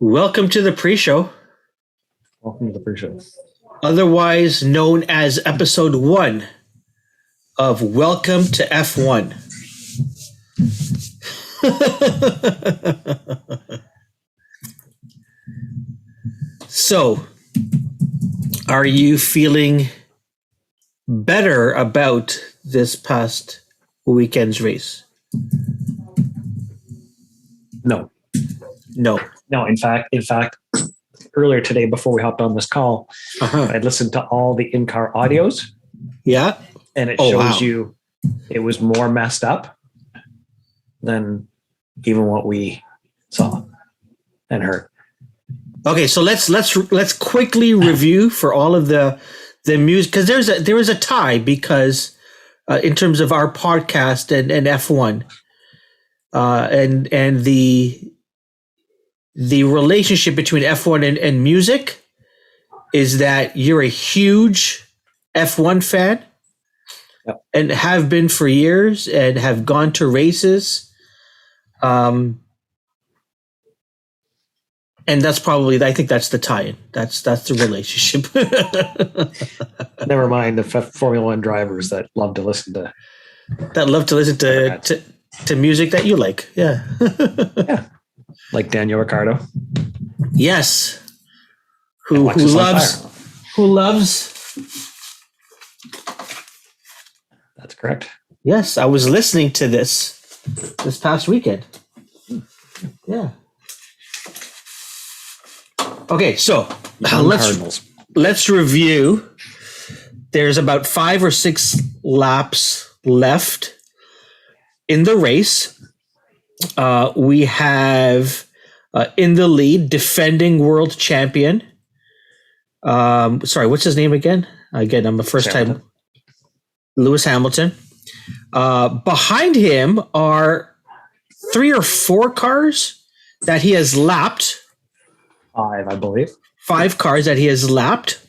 Welcome to the pre-show, Welcome to the pre-show. otherwise known as episode 1 of Welcome to F1. So, are you feeling better about this past weekend's race? No. In fact, earlier today, before we hopped on this call, I'd listened to all the in-car audios. Yeah. And it shows you it was more messed up than even what we saw and heard. Okay, so let's quickly review for all of the music, because there is a tie, because in terms of our podcast and F1 and the relationship between F1 and music is that you're a huge F1 fan. Yep. And have been for years and have gone to races. And that's probably, I think that's the tie-in. That's the relationship. Never mind the Formula One drivers that love to listen to music that you like. Yeah. Yeah. Like Daniel Ricciardo. Yes. Who loves. That's correct. Yes, I was listening to this past weekend. Yeah. Okay, so let's review. There's about 5 or 6 laps left in the race. We have in the lead defending world champion. Sorry, what's his name again? Again, I'm a first time. Lewis Hamilton. Behind him are 3 or 4 cars that he has lapped. 5, I believe. 5 cars that he has lapped.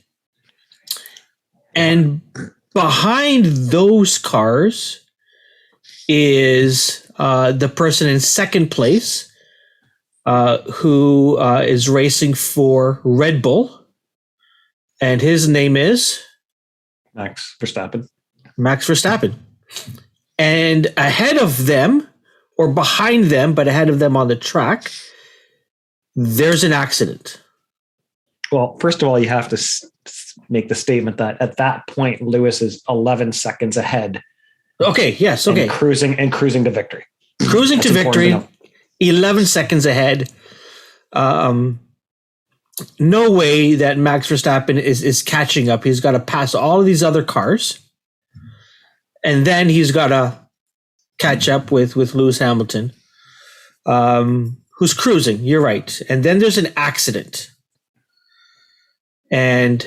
And behind those cars is the person in second place who is racing for Red Bull. And his name is? Max Verstappen. And ahead of them, or behind them, but ahead of them on the track, there's an accident. Well, first of all, you have to make the statement that at that point, Lewis is 11 seconds ahead. Okay, yes, okay. And cruising to victory. Cruising to victory, 11 seconds ahead. No way that Max Verstappen is catching up. He's got to pass all of these other cars. And then he's got to catch up with Lewis Hamilton, who's cruising. You're right. And then there's an accident. And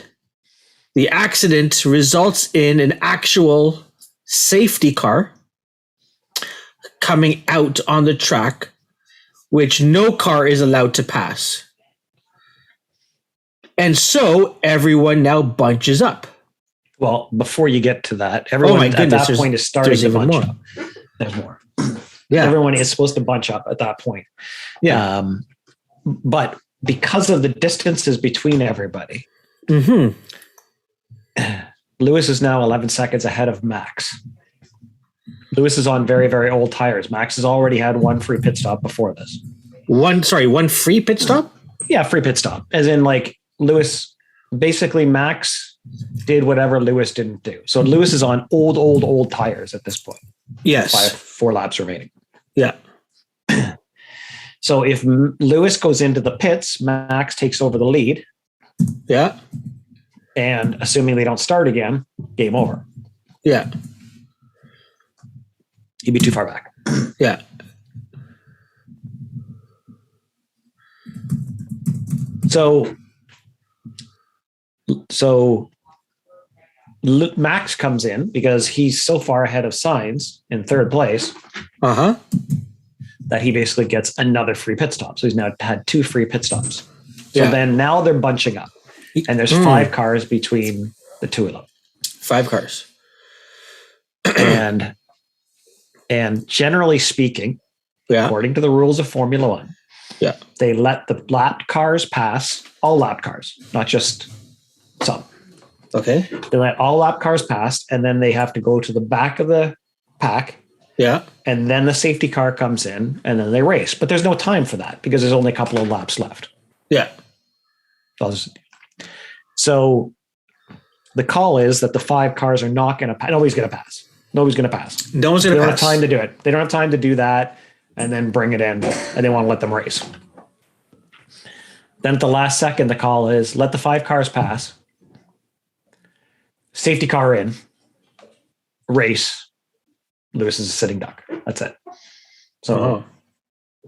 the accident results in an actual safety car coming out on the track, which no car is allowed to pass. And so everyone now bunches up. Well, before you get to that, everyone at that point is starting to bunch up. There's more. Yeah. Everyone is supposed to bunch up at that point. Yeah. But because of the distances between everybody, Lewis is now 11 seconds ahead of Max. Lewis is on very, very old tires. Max has already had one free pit stop before this. One free pit stop? Yeah, free pit stop. As in, like, Lewis, basically Max did whatever Lewis didn't do. So Lewis is on old tires at this point. Yes. 4 laps remaining. Yeah. So if Lewis goes into the pits, Max takes over the lead. Yeah. And assuming they don't start again, game over. Yeah. He'd be too far back. Yeah. So Max comes in because he's so far ahead of Sainz in third place that he basically gets another free pit stop. So he's now had 2 free pit stops. So then now they're bunching up, and there's 5 cars between the 2 of them. 5 cars. And generally speaking, according to the rules of Formula One, Yeah. They let the lapped cars pass, all lapped cars, not just some. Okay. They let all lap cars pass, and then they have to go to the back of the pack. Yeah. And then the safety car comes in, and then they race. But there's no time for that because there's only a couple of laps left. Yeah. So the call is that the 5 cars are not going to pass. Nobody's going to pass. Nobody's going to pass. No one's going to pass. They don't have time to do it. They don't have time to do that and then bring it in, and they want to let them race. Then at the last second, the call is let the 5 cars pass. Safety car in. Race. Lewis is a sitting duck. That's it. So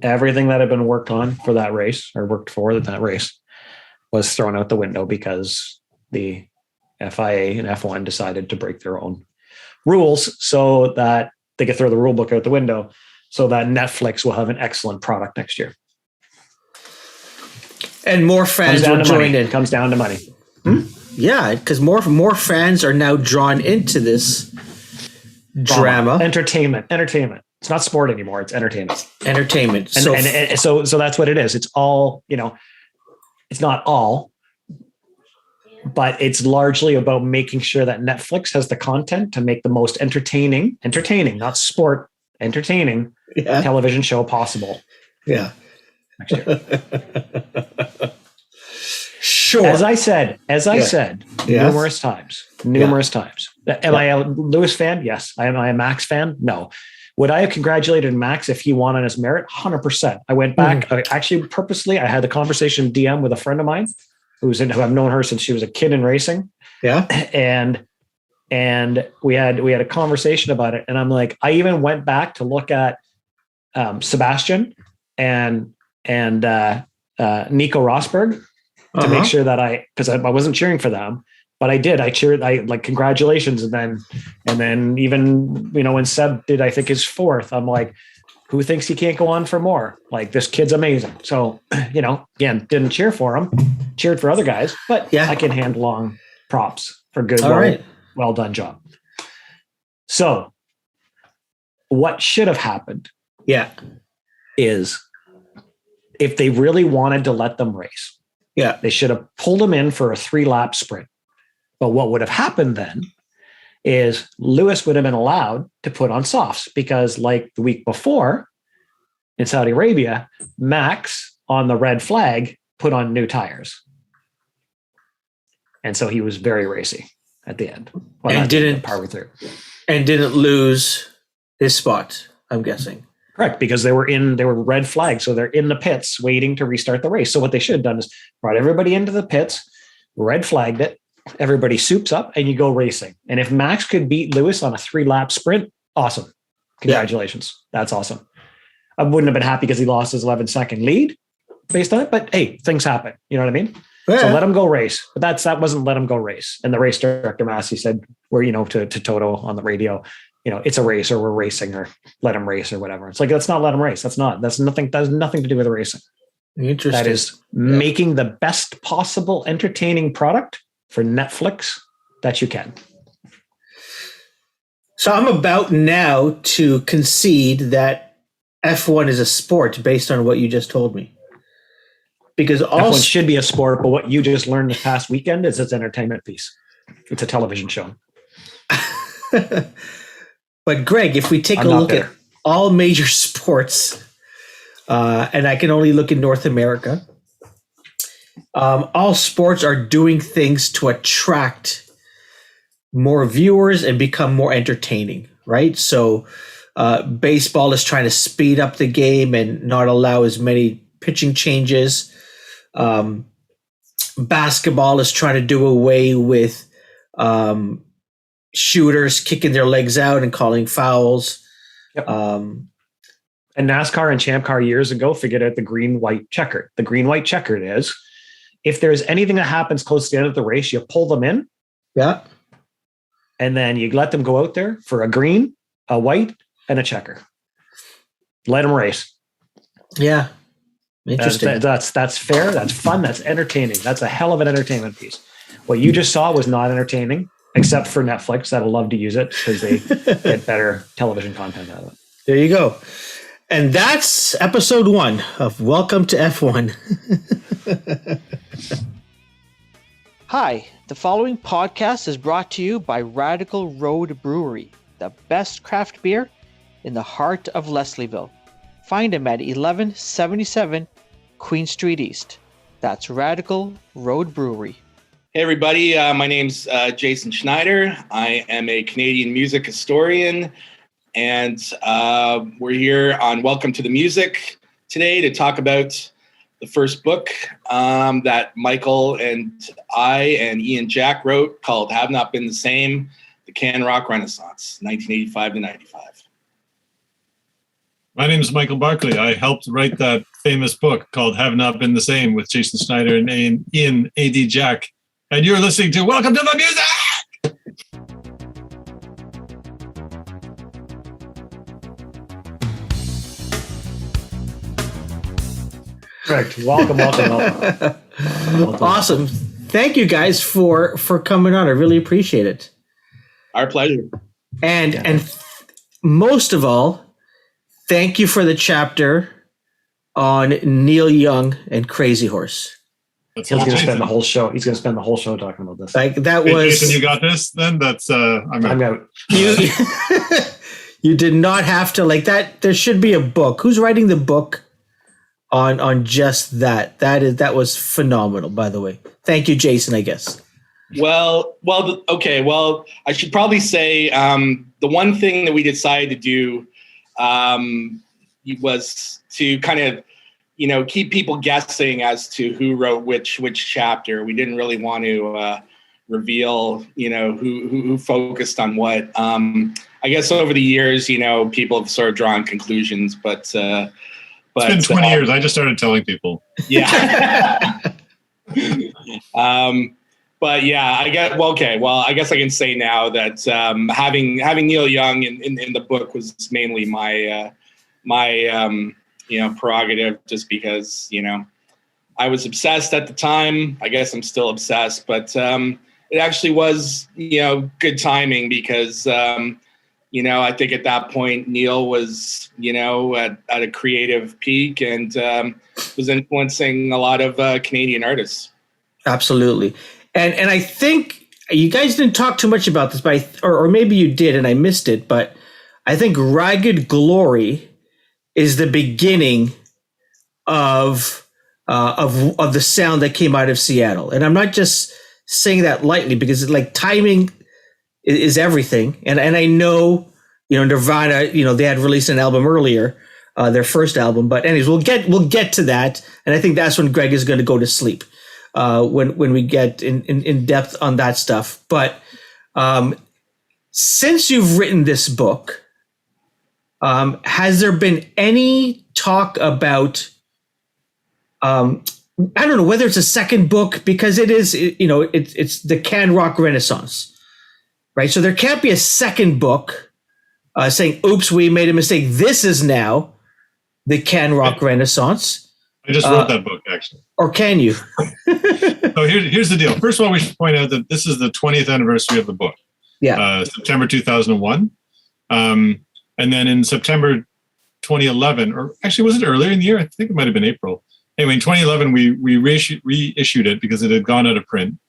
everything that had been worked on for that race, or worked for that race, was thrown out the window because the FIA and F1 decided to break their own rules so that they could throw the rule book out the window so that Netflix will have an excellent product next year. And more fans will join in. Comes down to money. Yeah, because more fans are now drawn into this drama. Entertainment. It's not sport anymore. It's entertainment. Entertainment. And so that's what it is. It's all, it's not all, but it's largely about making sure that Netflix has the content to make the most entertaining, not sport, entertaining television show possible. Yeah. Next year. Sure. As I said numerous times. Am I a Lewis fan? Yes. Am I a Max fan? No. Would I have congratulated Max if he won on his merit? 100%. I went back. Actually, purposely, I had the conversation DM with a friend of mine who I've known her since she was a kid in racing. Yeah. And we had a conversation about it. And I'm like, I even went back to look at Sebastian and Nico Rosberg to make sure that because I wasn't cheering for them, but I did. I cheered. I like congratulations, and then even when Seb did, I think his 4th. I'm like, who thinks he can't go on for more? Like, this kid's amazing. So again, didn't cheer for him, cheered for other guys, but I can hand along props for good. Well done job. So, what should have happened? Yeah, is if they really wanted to let them race. Yeah, they should have pulled them in for a 3-lap sprint. But what would have happened then is Lewis would have been allowed to put on softs because, like the week before in Saudi Arabia, Max on the red flag put on new tires. And so he was very racy at the end. And didn't lose his spot, I'm guessing. Correct, because they were red flags, so they're in the pits waiting to restart the race. So what they should have done is brought everybody into the pits, red flagged it, everybody soups up, and you go racing. And if Max could beat Lewis on a 3-lap sprint, awesome. Congratulations. Yeah. That's awesome. I wouldn't have been happy because he lost his 11-second lead based on it, but hey, things happen. You know what I mean? Yeah. So let him go race. But that wasn't let him go race. And the race director, Massey, said, to Toto on the radio, it's a race, or we're racing, or let him race, or whatever. It's like, that's not let him race. That's nothing to do with the racing. Interesting. That is making the best possible entertaining product for Netflix that you can. So I'm about now to concede that F1 is a sport based on what you just told me. Because F1 should be a sport, but what you just learned this past weekend is it's an entertainment piece. It's a television show. But Gregg, if we take a look at all major sports, and I can only look in North America, all sports are doing things to attract more viewers and become more entertaining, right? So baseball is trying to speed up the game and not allow as many pitching changes. Basketball is trying to do away with shooters kicking their legs out and calling fouls. Yep. And NASCAR and Champ Car years ago figured out the green-white checkered. The green-white checkered is, if there's anything that happens close to the end of the race, you pull them in. Yeah. And then you let them go out there for a green, a white, and a checker. Let them race. Yeah. Interesting. That's fair. That's fun. That's entertaining. That's a hell of an entertainment piece. What you just saw was not entertaining, except for Netflix. That'll love to use it because they get better television content out of it. There you go. And that's episode 1 of Welcome to F1. Hi, the following podcast is brought to you by Radical Road Brewery, the best craft beer in the heart of Leslieville. Find them at 1177 Queen Street East. That's Radical Road Brewery. Hey everybody, my name's Jason Schneider. I am a Canadian music historian, and we're here on Welcome to the Music today to talk about the first book that Michael and I and Ian Jack wrote called Have Not Been the Same, The CanRock Renaissance, 1985 to 95. My name is Michael Barclay. I helped write that famous book called Have Not Been the Same with Jason Schneider and Ian A.D. Jack. And you're listening to Welcome to the Music! Correct. Welcome. Awesome. Thank you guys for coming on. I really appreciate it. Our pleasure. And most of all, thank you for the chapter on Neil Young and Crazy Horse. He's going to spend the whole show. He's going to spend the whole show talking about this. Like that Hey, was. Jason, you got this. Then that's I'm out. You did not have to like that. There should be a book. Who's writing the book on just that? That was phenomenal. By the way, thank you, Jason. I guess. Well, okay. Well, I should probably say the one thing that we decided to do was to kind of, keep people guessing as to who wrote which chapter. We didn't really want to reveal, who focused on what. I guess over the years, people have sort of drawn conclusions, but it's been 20 years. I just started telling people. Yeah. But yeah, I guess. Well, okay. Well, I guess I can say now that having Neil Young in the book was mainly my prerogative, just because I was obsessed at the time. I guess I'm still obsessed, but it actually was good timing because I think at that point Neil was at a creative peak and was influencing a lot of Canadian artists. Absolutely. And I think you guys didn't talk too much about this, but or maybe you did and I missed it, but I think Ragged Glory is the beginning of the sound that came out of Seattle. And I'm not just saying that lightly because like timing is everything. And I know, Nirvana, they had released an album earlier, their first album, but anyways, we'll get to that. And I think that's when Gregg is going to go to sleep. When we get in depth on that stuff. But since you've written this book, has there been any talk about, I don't know whether it's a second book, because it is, it's the CanRock Renaissance, right? So there can't be a second book saying, oops, we made a mistake. This is now the CanRock Renaissance. I just wrote that book, actually. Or can you? So here's the deal. First of all, we should point out that this is the 20th anniversary of the book. Yeah. September 2001. And then in September 2011, or actually, was it earlier in the year? I think it might have been April. Anyway, in 2011, we reissued it because it had gone out of print.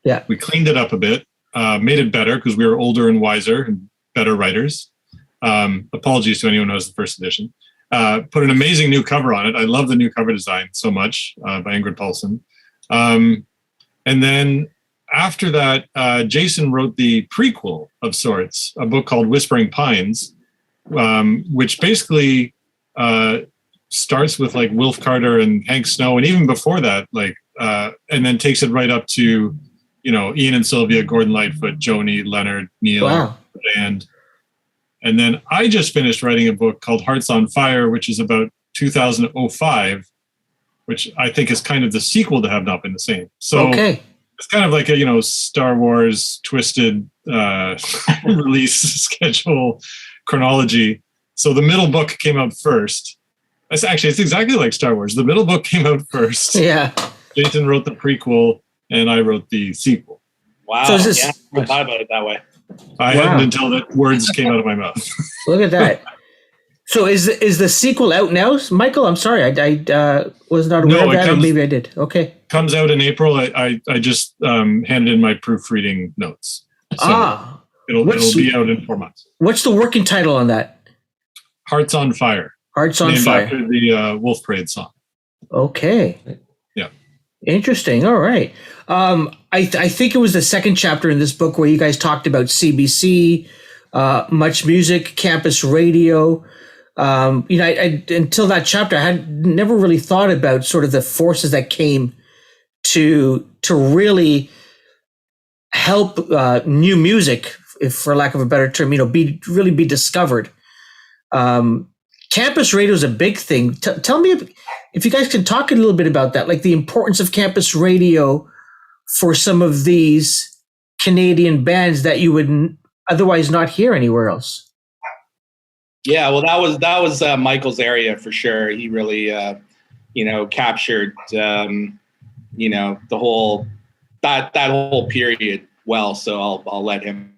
Yeah. We cleaned it up a bit, made it better because we were older and wiser and better writers. Apologies to anyone who has the first edition. Put an amazing new cover on it. I love the new cover design so much by Ingrid Paulson. And then after that, Jason wrote the prequel of sorts, a book called Whispering Pines, which basically starts with like Wilf Carter and Hank Snow, and even before that, and then takes it right up to, Ian and Sylvia, Gordon Lightfoot, Joni, Leonard, Neil, wow. The band. And then I just finished writing a book called Hearts on Fire, which is about 2005, which I think is kind of the sequel to Have Not Been the Same. So it's kind of like a, Star Wars twisted release schedule chronology. So the middle book came out first. It's exactly like Star Wars. The middle book came out first. Yeah. Jason wrote the prequel and I wrote the sequel. Wow. So I thought about it that way. I hadn't until the words came out of my mouth. Look at that. So is the sequel out now, Michael? I'm sorry, I was not aware of that, or maybe I did. Okay, comes out in April. I just handed in my proofreading notes. So it'll be out in 4 months. What's the working title on that? Hearts on Fire. Hearts on Fire. After the Wolf Parade song. Okay. Yeah. Interesting. All right. I think it was the second chapter in this book where you guys talked about CBC, Much Music, campus radio. Until that chapter, I had never really thought about sort of the forces that came to really help new music, if for lack of a better term, be discovered. Campus radio is a big thing. Tell me if you guys can talk a little bit about that, like the importance of campus radio for some of these Canadian bands that you would otherwise not hear anywhere else. Yeah, well, that was Michael's area for sure. He really, captured, the whole that whole period well. So I'll let him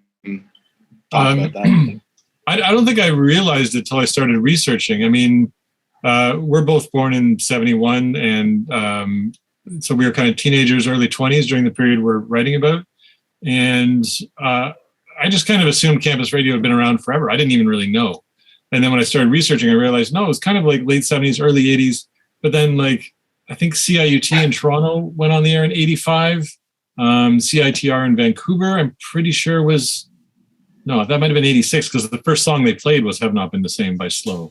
talk about that. I don't think I realized it till I started researching. I mean, we're both born in 71, and so we were kind of teenagers, early 20s during the period we're writing about. And I just kind of assumed campus radio had been around forever. I didn't even really know. And then when I started researching, I realized, no, it was kind of like late 70s, early 80s. But then, I think CIUT in Toronto went on the air in 85. CITR in Vancouver, I'm pretty sure that might have been 86, because the first song they played was Have Not Been the Same by Sloan.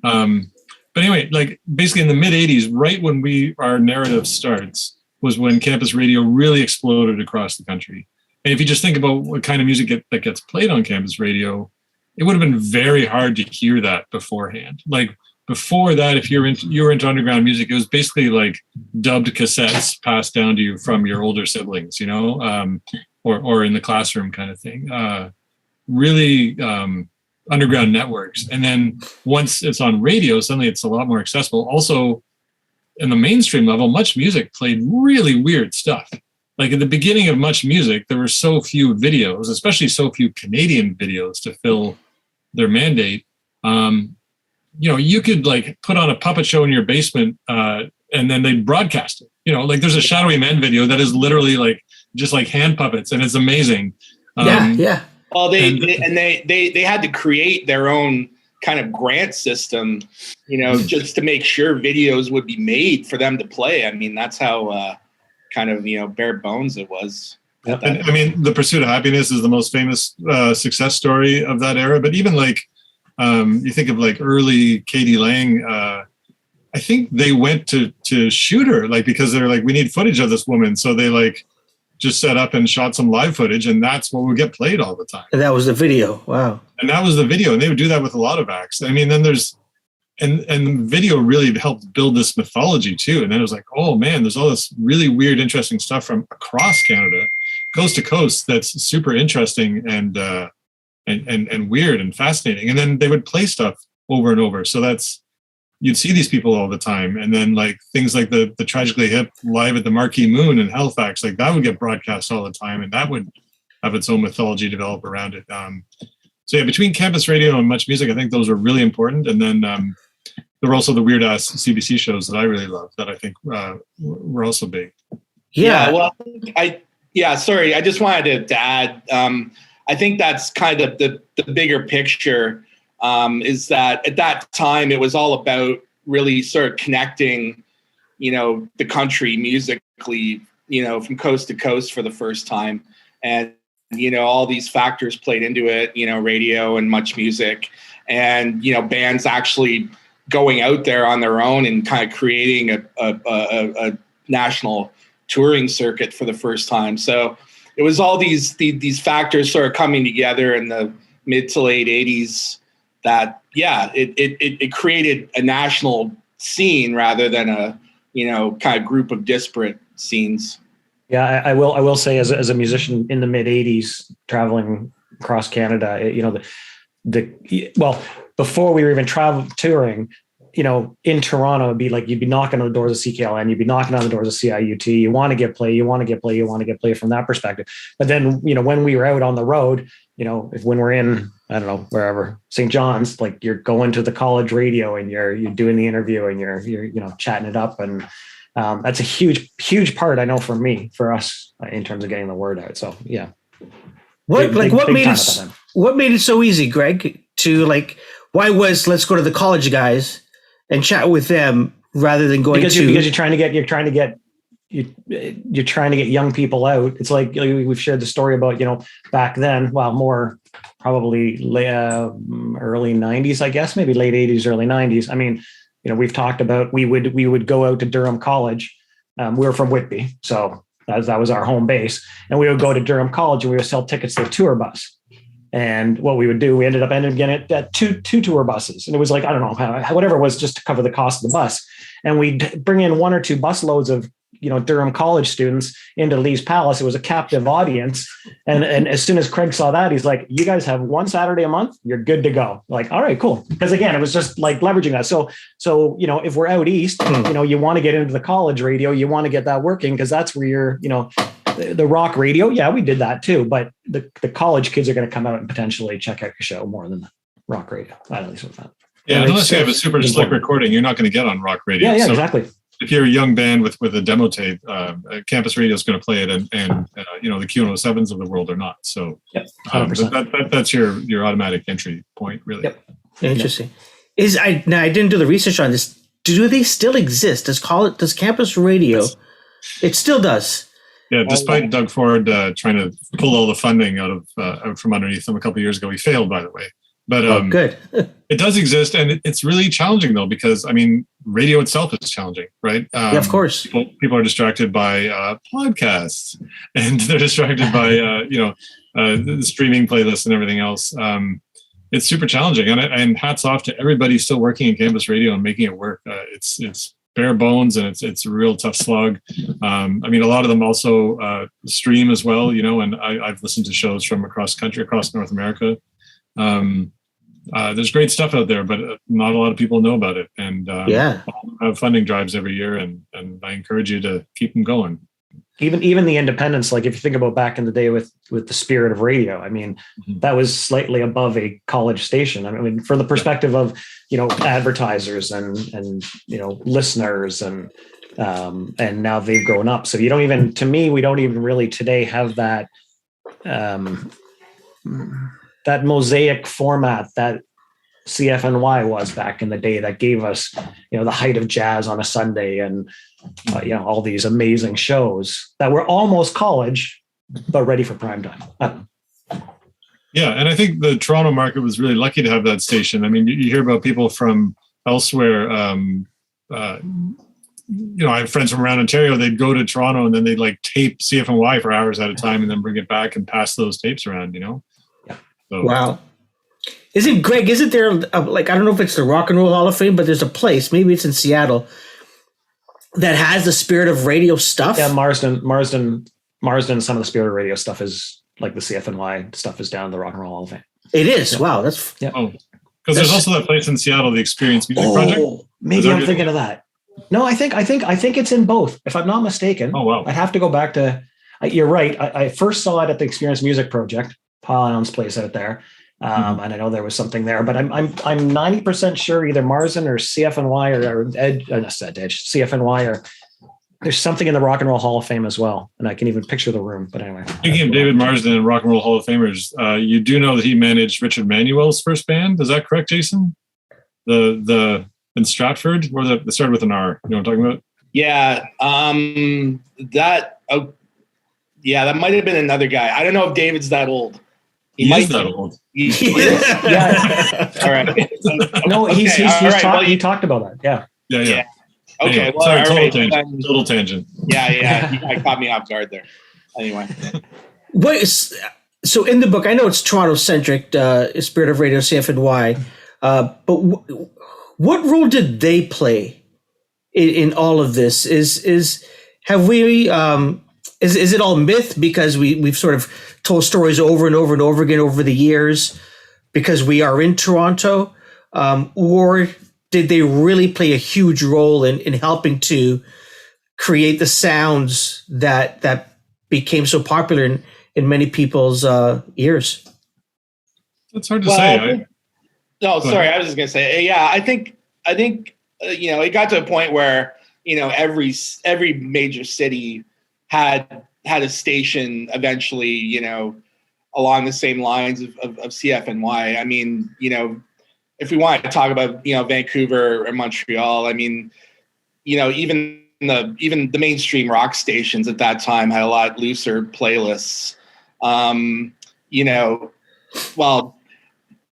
But anyway, basically in the mid 80s, right when our narrative starts, was when campus radio really exploded across the country. And if you just think about what kind of music that gets played on campus radio, it would have been very hard to hear that beforehand. Before that, if you were into underground music, it was basically dubbed cassettes passed down to you from your older siblings, or in the classroom kind of thing. Really underground networks. And then once it's on radio, suddenly it's a lot more accessible. Also, in the mainstream level, Much Music played really weird stuff. At the beginning of Much Music, there were so few videos, especially so few Canadian videos to fill their mandate. You could put on a puppet show in your basement, and then they'd broadcast it. There's a Shadowy Men video that is literally just hand puppets, and it's amazing. Yeah. Well, they had to create their own kind of grant system, just to make sure videos would be made for them to play. I mean, that's how kind of bare bones it was. And, I mean, The Pursuit of Happiness is the most famous success story of that era. But even you think of early Katie Lang. I think they went to shoot her because they're we need footage of this woman, so they just set up and shot some live footage, and that's what would get played all the time. And that was the video. Wow. And that was the video, and they would do that with a lot of acts. I mean, then there's and the video really helped build this mythology too. And then it was oh man, there's all this really weird, interesting stuff from across Canada, coast to coast, that's super interesting and weird and fascinating. And then they would play stuff over and over. So you'd see these people all the time. And then things like the Tragically Hip live at the Marquee Moon in Halifax, that would get broadcast all the time, and that would have its own mythology develop around it. So yeah, between campus radio and Much Music, I think those were really important. And then there were also the weird ass CBC shows that I really loved, that I think were also big. Yeah. Well, sorry, I just wanted to add, I think that's kind of the bigger picture, is that at that time it was all about really sort of connecting, the country musically, from coast to coast for the first time. And, all these factors played into it, radio and Much Music, and, bands actually going out there on their own and kind of creating a national touring circuit for the first time. So it was all these factors sort of coming together in the mid to late 80s that, it created a national scene rather than a, kind of group of disparate scenes. Yeah, I will say as a musician in the mid 80s traveling across Canada, before we were even touring, in Toronto, it'd be you'd be knocking on the doors of CKLN, you'd be knocking on the doors of CIUT. You want to get play from that perspective. But then, when we were out on the road, if when we're in, I don't know, wherever, St. John's, like you're going to the college radio and you're doing the interview and you're chatting it up. And that's a huge part, I know, for us in terms of getting the word out. So yeah. What made it so easy, Gregg, to let's go to the college guys and chat with them rather than going because you're trying to get young people out. It's like we've shared the story about, back then, more probably early 90s, I guess, maybe late 80s, early 90s. I mean, we've talked about we would go out to Durham College. We were from Whitby, so that was our home base, and we would go to Durham College and we would sell tickets to the tour bus. And what we would do, we ended up getting it two tour buses, and it was like, I don't know, whatever it was, just to cover the cost of the bus. And we'd bring in 1 or 2 bus loads of Durham College students into Lee's Palace. It was a captive audience. And as soon as Craig saw that, he's like, you guys have 1 Saturday a month, you're good to go. Like, all right, cool. Because again, it was just like leveraging that. So, if we're out east, you want to get into the college radio, you want to get that working because that's where you're, the rock radio. Yeah, we did that too. But the college kids are going to come out and potentially check out your show more than the rock radio. At least with that. Yeah, unless you have a super slick recording, you're not going to get on rock radio. Yeah, exactly. If you're a young band with a demo tape, campus radio is going to play it, and the Q107s of the world are not. So that's your automatic entry point, really. Yep. Interesting. I didn't do the research on this. Do they still exist? Does campus radio? It still does. Yeah, despite Doug Ford trying to pull all the funding out from underneath them a couple of years ago, he failed, by the way. But good. It does exist, and it's really challenging though, because radio itself is challenging, right? Yeah, of course. People are distracted by podcasts, and they're distracted by the streaming playlists and everything else. It's super challenging, and hats off to everybody still working in campus radio and making it work. It's bare bones, and it's a real tough slog. A lot of them also stream as well, and I've listened to shows from across country, across North America. There's great stuff out there, but not a lot of people know about it. And have funding drives every year, and I encourage you to keep them going. Even the independents, like if you think about back in the day with the Spirit of Radio, that was slightly above a college station. From the perspective of advertisers and listeners and now they've grown up. So we don't even really today have that that mosaic format that CFNY was back in the day, that gave us, the height of jazz on a Sunday and, all these amazing shows that were almost college, but ready for prime time. Yeah. And I think the Toronto market was really lucky to have that station. You hear about people from elsewhere. I have friends from around Ontario. They'd go to Toronto and then they'd tape CFNY for hours at a time and then bring it back and pass those tapes around, So, wow. Isn't there, I don't know if it's the Rock and Roll Hall of Fame, but there's a place, maybe it's in Seattle, that has the Spirit of Radio stuff? Yeah, Marsden, some of the Spirit of Radio stuff is like the CFNY stuff is down in the Rock and Roll Hall of Fame. It is. Yeah. Wow. That's Oh, because there's also that place in Seattle, the Experience Music Project. Maybe I'm thinking of that. No, I think it's in both, if I'm not mistaken. Oh, wow. I'd have to go back to, you're right. I first saw it at the Experience Music Project, Paul Allen's place out there. And I know there was something there, but I'm 90% sure either Marsden or CFNY or CFNY, or there's something in the Rock and Roll Hall of Fame as well. And I can even picture the room, but anyway. Speaking of David Marsden and Rock and Roll Hall of Famers, you do know that he managed Richard Manuel's first band. Is that correct, Jason? The in Stratford, where that started with an R. You know what I'm talking about? Yeah. That might have been another guy. I don't know if David's that old. He is that old. Yeah. All right. No, he talked about that. Yeah. Okay. Anyway, well, sorry, total tangent. Yeah. You guys caught me off guard there. Anyway. So in the book, I know it's Toronto centric, Spirit of Radio, CFNY, but what role did they play in all of this? Is it all myth because we've sort of told stories over and over and over again over the years because we are in Toronto, or did they really play a huge role in helping to create the sounds that became so popular in many people's ears? That's hard to say. Sorry. I was just gonna say, yeah. I think it got to a point where every major city had a station eventually, along the same lines of CFNY. I mean, if we want to talk about Vancouver or Montreal, I mean, even the mainstream rock stations at that time had a lot looser playlists. Well,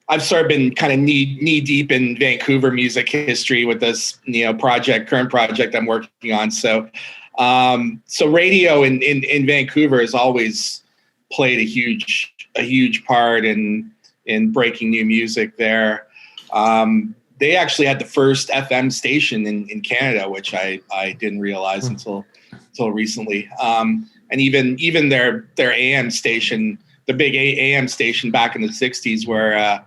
I've sort of been kind of knee deep in Vancouver music history with this current project I'm working on. So radio in Vancouver has always played a huge part in breaking new music there. They actually had the first FM station in Canada, which I didn't realize until recently. And even their AM station, the big AM station back in the 60s, where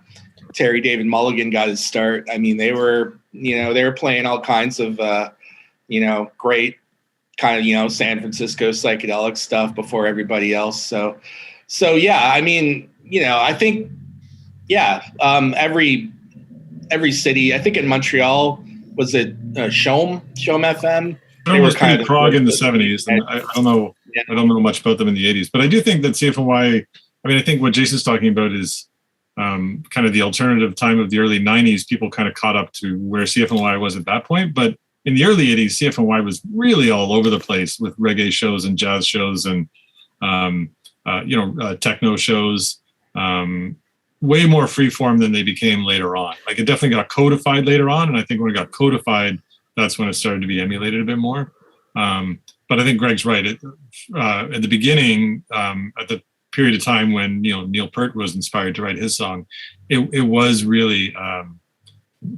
Terry David Mulligan got his start. I mean, they were playing all kinds of great kind of San Francisco psychedelic stuff before everybody else. So yeah, I mean, I think every city. I think in Montreal was it Shome FM. They were kind of Prague in the 70s, and I don't know. Yeah. I don't know much about them in the 80s, but I do think that CFNY. I mean, I think what Jason's talking about is kind of the alternative time of the early 90s. People kind of caught up to where CFNY was at that point, but in the early 80s, CFNY was really all over the place with reggae shows and jazz shows and techno shows. Way more freeform than they became later on. Like it definitely got codified later on, and I think when it got codified, that's when it started to be emulated a bit more. But I think Gregg's right. At the beginning, at the period of time when Neil Peart was inspired to write his song, it was really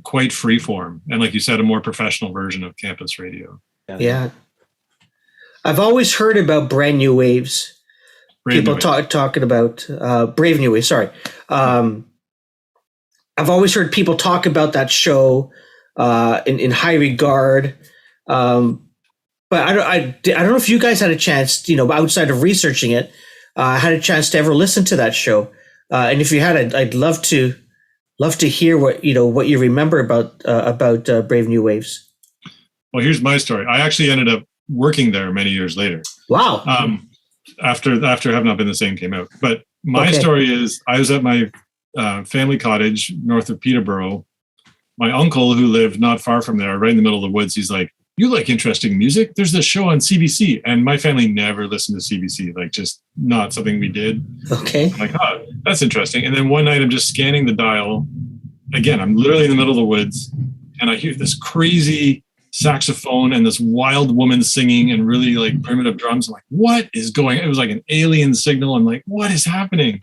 quite freeform, and like you said, a more professional version of campus radio. Yeah, I've always heard about Brand New Waves. People talking about Brave New Waves. Sorry, I've always heard people talk about that show in high regard. But I don't know if you guys had a chance, outside of researching it, had a chance to ever listen to that show. And if you had, I'd love to hear what you remember about Brave New Waves. Well, here's my story. I actually ended up working there many years later. Wow. After Have Not Been the Same came out. But my story is I was at my family cottage north of Peterborough. My uncle, who lived not far from there, right in the middle of the woods, he's like, "You like interesting music? There's this show on CBC." And my family never listened to CBC, like just not something we did. Okay. I'm like, oh, that's interesting. And then one night I'm just scanning the dial. Again, I'm literally in the middle of the woods and I hear this crazy saxophone and this wild woman singing and really like primitive drums. I'm like, what is going on? It was like an alien signal. I'm like, what is happening?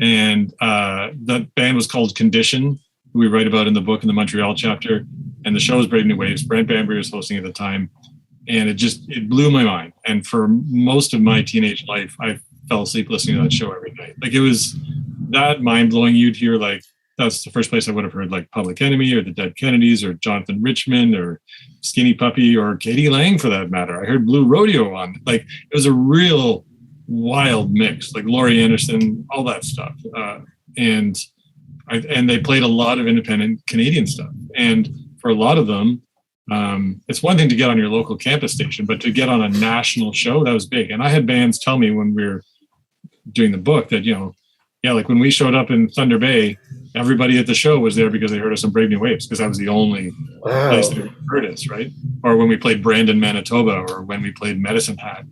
And that band was called Condition, who we write about in the book in the Montreal chapter. And the show was Brave New Waves. Brent Bambury was hosting at the time. And it blew my mind. And for most of my teenage life, I fell asleep listening to that show every night. Like it was that mind blowing. You'd hear like, that's the first place I would have heard like Public Enemy or the Dead Kennedys or Jonathan Richman or Skinny Puppy or Katie Lang for that matter. I heard Blue Rodeo on. Like it was a real wild mix, like Laurie Anderson, all that stuff. And they played a lot of independent Canadian stuff. And for a lot of them, it's one thing to get on your local campus station, but to get on a national show, that was big. And I had bands tell me when we were doing the book that, like when we showed up in Thunder Bay, everybody at the show was there because they heard us on Brave New Waves, because that was the only place they heard us, right? Or when we played Brandon, Manitoba, or when we played Medicine Hat,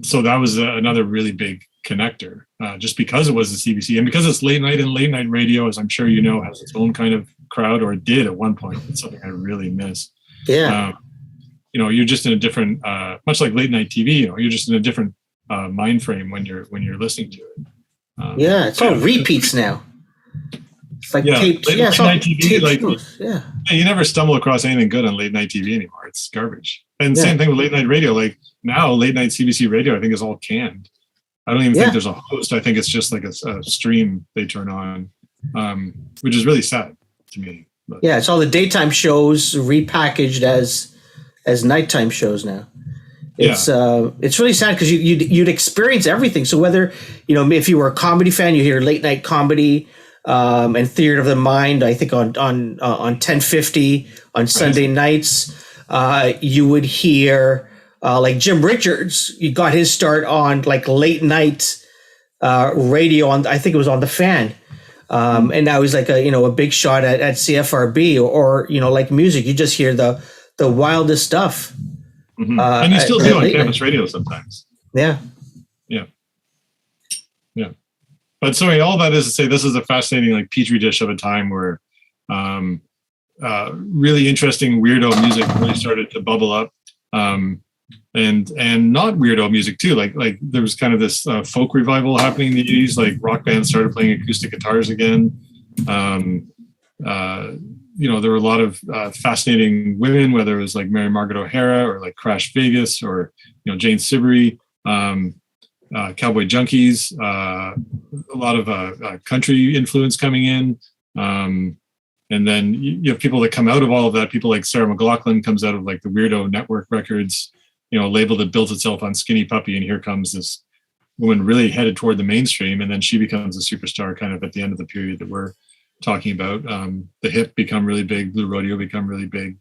so that was another really big connector, just because it was the CBC and because it's late night, and late night radio, as I'm sure you know, has its own kind of crowd, or it did at one point. It's something I really miss. Yeah. You're just in a different, much like late night TV, you're just in a different mind frame when you're listening to it. It's all repeats now. It's like taped. Late night TV, you never stumble across anything good on late night TV anymore. It's garbage. And same thing with late night radio. Like now, late night CBC radio, I think is all canned. I don't even think there's a host. I think it's just like a stream they turn on, which is really sad to me. But. Yeah, it's all the daytime shows repackaged as nighttime shows now. It's really sad because you'd experience everything. So whether, if you were a comedy fan, you hear late night comedy and Theater of the Mind, I think on 1050 on Sunday nights, you would hear like Jim Richards. You got his start on like late night radio on, I think it was on The Fan. And now he's like a big shot at CFRB or like music. You just hear the wildest stuff. Mm-hmm. And you still do on campus radio sometimes. Yeah. But sorry, all that is to say, this is a fascinating like petri dish of a time where really interesting weirdo music really started to bubble up, and not weirdo music too. Like there was kind of this folk revival happening in the 80s. Like rock bands started playing acoustic guitars again. There were a lot of fascinating women, whether it was like Mary Margaret O'Hara or like Crash Vegas or Jane Siberry, Cowboy Junkies, a lot of country influence coming in, and then you have people that come out of all of that. People like Sarah McLachlan comes out of like the Weirdo Network Records, a label that built itself on Skinny Puppy, and here comes this woman really headed toward the mainstream, and then she becomes a superstar kind of at the end of the period that we're talking about. The Hip become really big, Blue Rodeo become really big,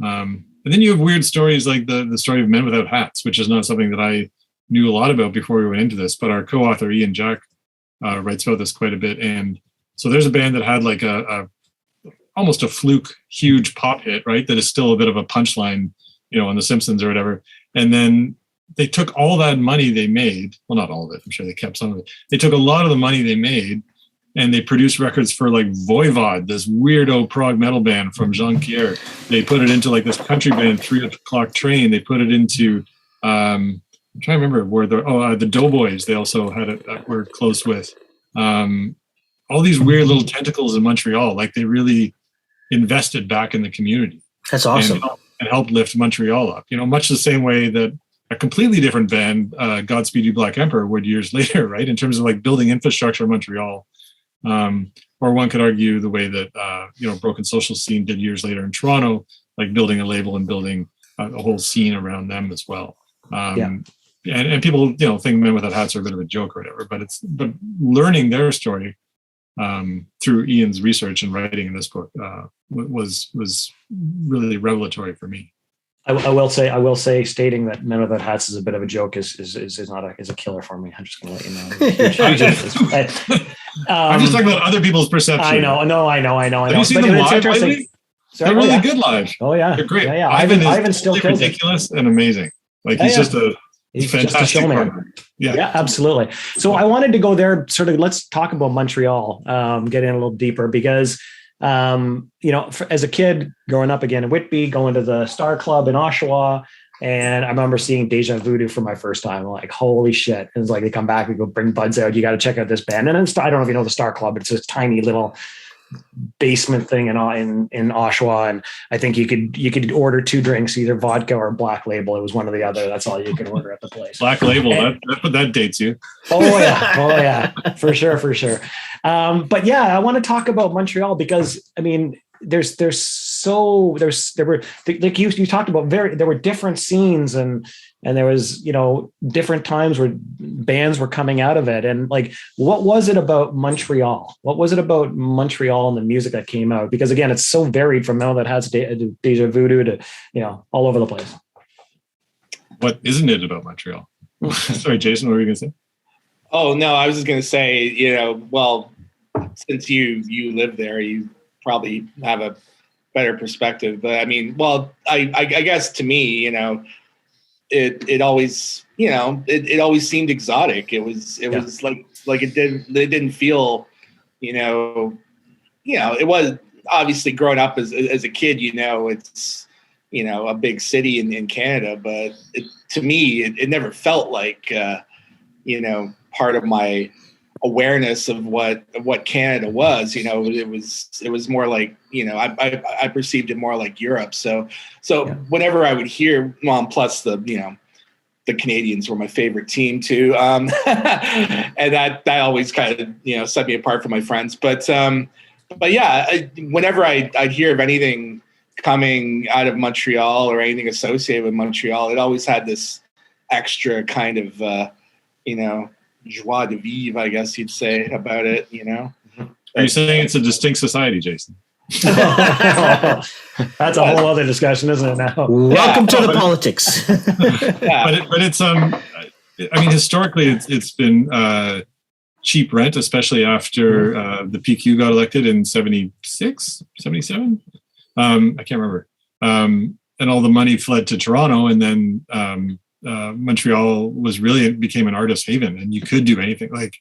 and then you have weird stories like the story of Men Without Hats, which is not something that I knew a lot about before we went into this, but our co-author Ian Jack writes about this quite a bit. And so there's a band that had like a almost a fluke huge pop hit, right, that is still a bit of a punchline, on The Simpsons or whatever. And then they took all that money they made, well, not all of it, I'm sure they kept some of it. They took a lot of the money they made and they produced records for like Voivod, this weirdo prog metal band from Jean-Pierre. They put it into like this country band, 3 O'Clock Train. They put it into, I'm trying to remember where the Doughboys, they also had it that we're close with. All these weird little tentacles in Montreal, like they really invested back in the community. That's awesome. And helped lift Montreal up, much the same way that a completely different band, Godspeed You Black Emperor, would years later, right? In terms of like building infrastructure in Montreal. Or one could argue the way that, Broken Social Scene did years later in Toronto, like building a label and building a whole scene around them as well. And people, think Men Without Hats are a bit of a joke or whatever, but learning their story through Ian's research and writing in this book was really revelatory for me. I will say, stating that Men Without Hats is a bit of a joke is a killer for me. I'm just going to let you know. I'm just talking about other people's perception. I know. Have you seen them live lately? They're really good live. Oh yeah, they're great. Yeah. Ivan still ridiculous and amazing. Like he's just a fantastic showman. Yeah, absolutely. So I wanted to go there. Sort of, let's talk about Montreal. Get in a little deeper because. As a kid growing up again in Whitby, going to the Star Club in Oshawa, and I remember seeing Deja Voodoo for my first time. I'm like, holy shit. And it's like, they come back, we go bring buds out. You got to check out this band. And then I don't know if you know the Star Club, but it's this tiny little basement thing in Oshawa. And I think you could order 2 drinks, either vodka or Black Label. It was one or the other. That's all you could order at the place. Black Label, that dates you. Oh yeah, for sure. But yeah, I want to talk about Montreal because I mean, there were like you talked about there were different scenes and there was different times where bands were coming out of it, and like what was it about Montreal? What was it about Montreal and the music that came out? Because again, it's so varied from Mel that has Deja Voodoo to all over the place. What isn't it about Montreal? Sorry, Jason, what were you gonna say? Oh no, I was just gonna say, well, since you live there, you probably have a better perspective. But I mean, well, I guess to me, it always, it always seemed exotic. It was like it didn't feel, it was obviously growing up as a kid, it's, a big city in Canada, but to me, it never felt like, part of my awareness of what Canada was. It was more like, I perceived it more like Europe. So whenever I would hear, plus the Canadians were my favorite team too. And that always kind of, set me apart from my friends. But yeah, whenever I'd hear of anything coming out of Montreal or anything associated with Montreal, it always had this extra kind of, joie de vivre, I guess you'd say about it, Are you saying it's a distinct society, Jason? That's a whole other discussion, isn't it now? Welcome to the politics. But it's historically it's been cheap rent, especially after the PQ got elected in 76, 77. I can't remember. And all the money fled to Toronto, and then Montreal became an artist haven, and you could do anything. Like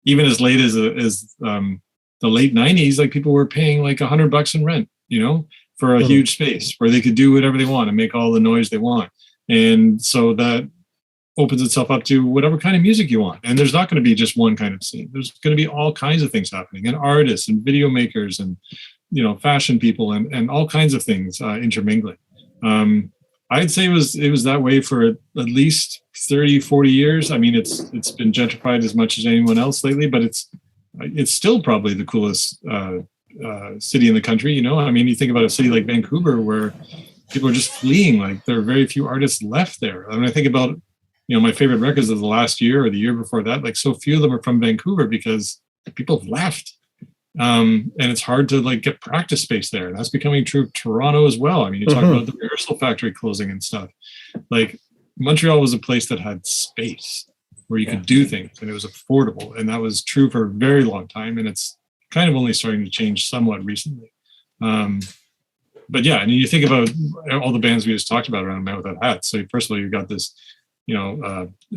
even as late as the late 90s, like people were paying like $100 in rent, for a huge space where they could do whatever they want and make all the noise they want. And so that opens itself up to whatever kind of music you want. And there's not going to be just one kind of scene. There's going to be all kinds of things happening, and artists and video makers and, fashion people and all kinds of things intermingling. I'd say it was that way for at least 30, 40 years. I mean, it's been gentrified as much as anyone else lately, but it's still probably the coolest city in the country. I mean, you think about a city like Vancouver where people are just fleeing. Like there are very few artists left there. I mean, I think about, my favorite records of the last year or the year before that, like so few of them are from Vancouver because people have left. And it's hard to like get practice space there. And that's becoming true of Toronto as well. I mean, you talk about the rehearsal factory closing and stuff. Like Montreal was a place that had space where you could do things, and it was affordable. And that was true for a very long time. And it's kind of only starting to change somewhat recently. But yeah, and you think about all the bands we just talked about around Man Without Hats. So first of all, you've got this,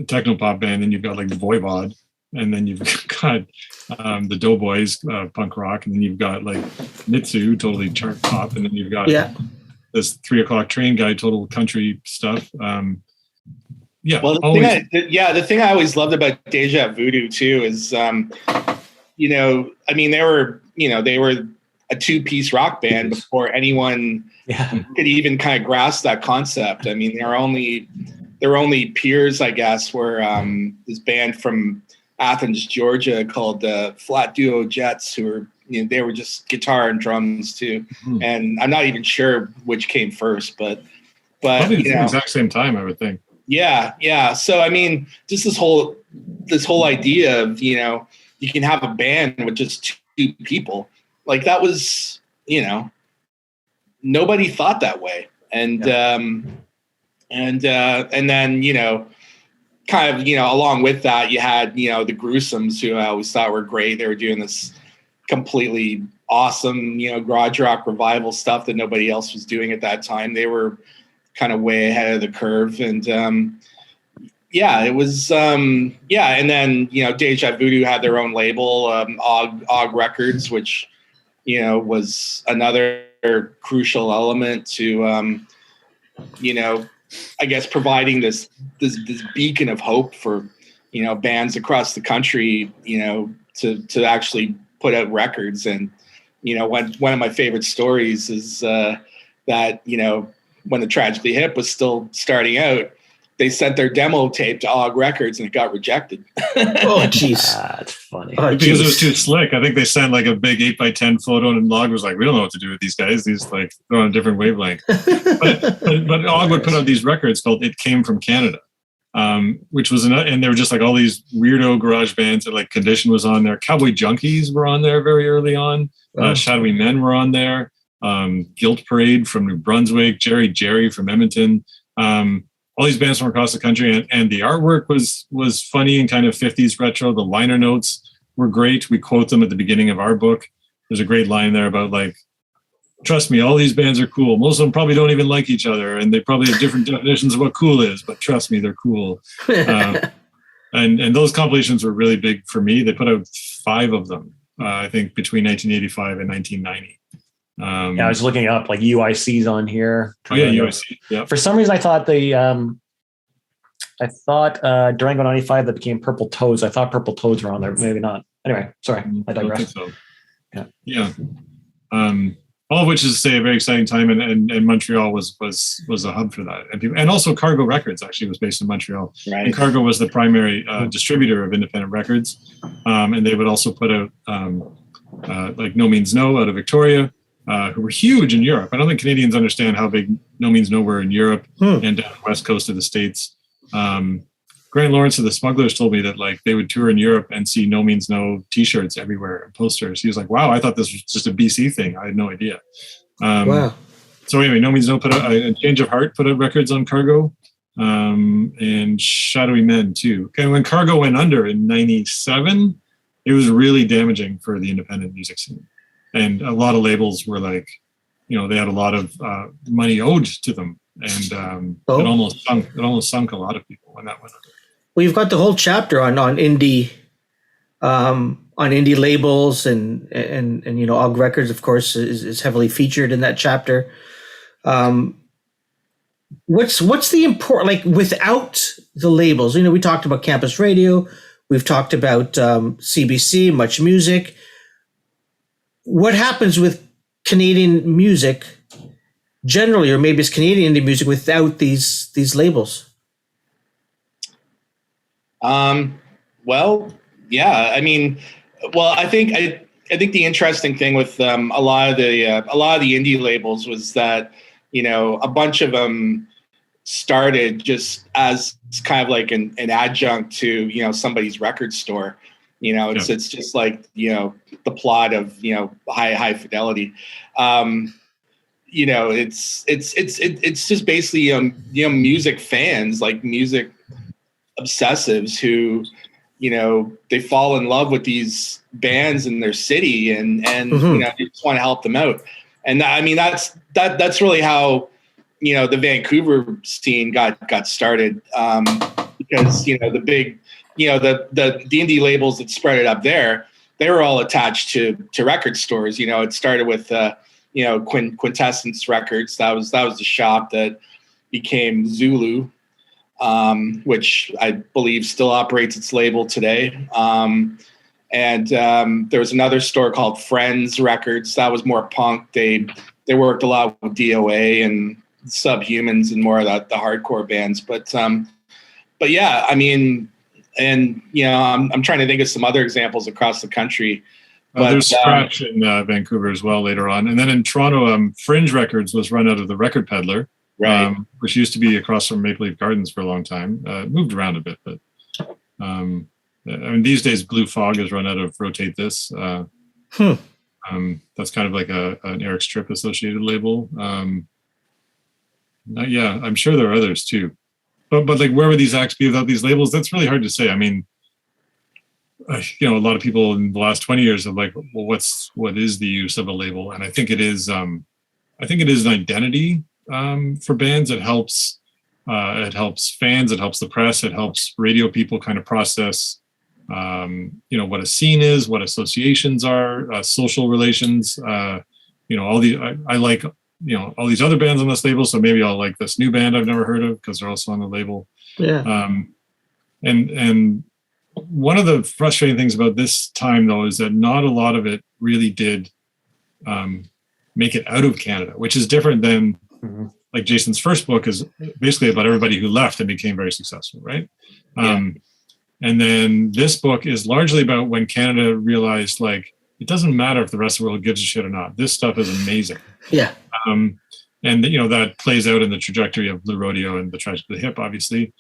techno pop band, and you've got like the Voivod, and then you've got the Doughboys, punk rock, and then you've got like Mitsu, totally chart pop, and then you've got this 3 o'clock train guy, total country stuff. Well, the thing I always loved about Deja Voodoo too is, they were a 2-piece rock band before anyone could even kind of grasp that concept. I mean, their only peers, I guess, were this band from Athens, Georgia, called Flat Duo Jets, who were, they were just guitar and drums too. Mm-hmm. And I'm not even sure which came first, but probably the exact same time, I would think. Yeah. So I mean, just this whole idea of, you can have a band with just 2 people, like that was, nobody thought that way. And then, kind of, along with that, you had, the Gruesomes, who I always thought were great. They were doing this completely awesome, garage rock revival stuff that nobody else was doing at that time. They were kind of way ahead of the curve. And it was, and then, Deja Voodoo had their own label, Og Records, which, was another crucial element to, I guess providing this beacon of hope for, bands across the country, to actually put out records. And, one of my favorite stories is that, when the Tragically Hip was still starting out, they sent their demo tape to Og Records and it got rejected. Oh, jeez. That's funny. Because it was too slick. I think they sent like a big 8x10 photo, and Og was like, we don't know what to do with these guys. These like, they're on a different wavelength. but Og would put out these records called It Came From Canada, which was, and they were just like all these weirdo garage bands that like Condition was on there. Cowboy Junkies were on there very early on. Shadowy Men were on there. Guilt Parade from New Brunswick, Jerry from Edmonton. All these bands from across the country, and the artwork was funny and kind of 50s retro. The liner notes were great. We quote them at the beginning of our book. There's a great line there about like, trust me, all these bands are cool. Most of them probably don't even like each other, and they probably have different definitions of what cool is, but trust me, they're cool. And those compilations were really big for me. They put out 5 of them, I think, between 1985 and 1990. I was looking up like UIC's on here. Oh yeah, UIC. Yeah. For some reason, I thought Durango 95 that became Purple Toads. I thought Purple Toads were on there. Maybe not. Anyway, sorry, I digress. I don't think so. Yeah. All of which is to say a very exciting time, and Montreal was a hub for that, and also Cargo Records actually was based in Montreal, right. And Cargo was the primary distributor of independent records, and they would also put out like No Means No out of Victoria. Who were huge in Europe. I don't think Canadians understand how big No Means No were in Europe and down the west coast of the States. Grant Lawrence of the Smugglers told me that like they would tour in Europe and see No Means No t-shirts everywhere and posters. He was like, wow, I thought this was just a BC thing. I had no idea. Wow. So anyway, No Means No put out a Change of Heart, put out records on Cargo, and Shadowy Men too. And when Cargo went under in 97, it was really damaging for the independent music scene. And a lot of labels were like, they had a lot of money owed to them. And it almost sunk a lot of people when that went under. Well, you've got the whole chapter on indie labels and Og Records, of course, is heavily featured in that chapter. What's the important, like, without the labels? We talked about campus radio, we've talked about CBC, Much Music. What happens with Canadian music generally, or maybe it's Canadian indie music without these labels? Well, yeah. I mean, I think the interesting thing with a lot of the indie labels was that a bunch of them started just as kind of like an adjunct to somebody's record store. It's just like the plot of High Fidelity. It's just basically music fans, like music obsessives who they fall in love with these bands in their city and they just want to help them out. And I mean that's really how the Vancouver scene got started, because the big the indie labels that spread it up there, they were all attached to record stores. It started with Quintessence Records. That was the shop that became Zulu, which I believe still operates its label today. And there was another store called Friends Records. That was more punk. They worked a lot with DOA and Subhumans and more of the hardcore bands. But yeah, I mean, and I'm trying to think of some other examples across the country. There's Scratch in Vancouver as well later on. And then in Toronto, Fringe Records was run out of the Record Peddler, right, which used to be across from Maple Leaf Gardens for a long time. Moved around a bit, but these days Blue Fog has run out of Rotate This. That's kind of like an Eric Strip associated label. Yeah, I'm sure there are others too. But like, where would these acts be without these labels? That's really hard to say. I mean, a lot of people in the last 20 years have like, well, what is the use of a label? And I think it is an identity for bands. It helps fans, it helps the press, it helps radio people kind of process, what a scene is, what associations are, social relations, I like, all these other bands on this label. So maybe I'll like this new band I've never heard of because they're also on the label. Yeah. And one of the frustrating things about this time, though, is that not a lot of it really did make it out of Canada, which is different than like Jason's first book is basically about everybody who left and became very successful, right? Yeah. And then this book is largely about when Canada realized, like, it doesn't matter if the rest of the world gives a shit or not. This stuff is amazing. Yeah. And that plays out in the trajectory of Blue Rodeo and the Tragically Hip, obviously.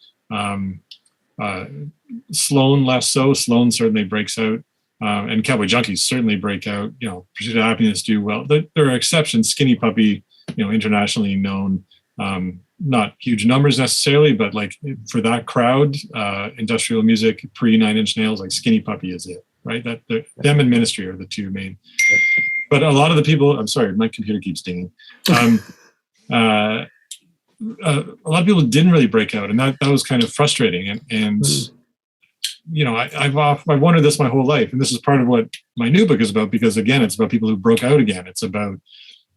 Sloan less so. Sloan certainly breaks out, and Cowboy Junkies certainly break out. Pursuit of Happiness do well. There are exceptions. Skinny Puppy, internationally known, not huge numbers necessarily, but like for that crowd, industrial music pre 9 Inch Nails, like Skinny Puppy is it, right? That them and Ministry are the two main. But a lot of the people, I'm sorry, my computer keeps dinging. A lot of people didn't really break out, and that was kind of frustrating. And I've wondered this my whole life, and this is part of what my new book is about, because again, it's about people who broke out again. It's about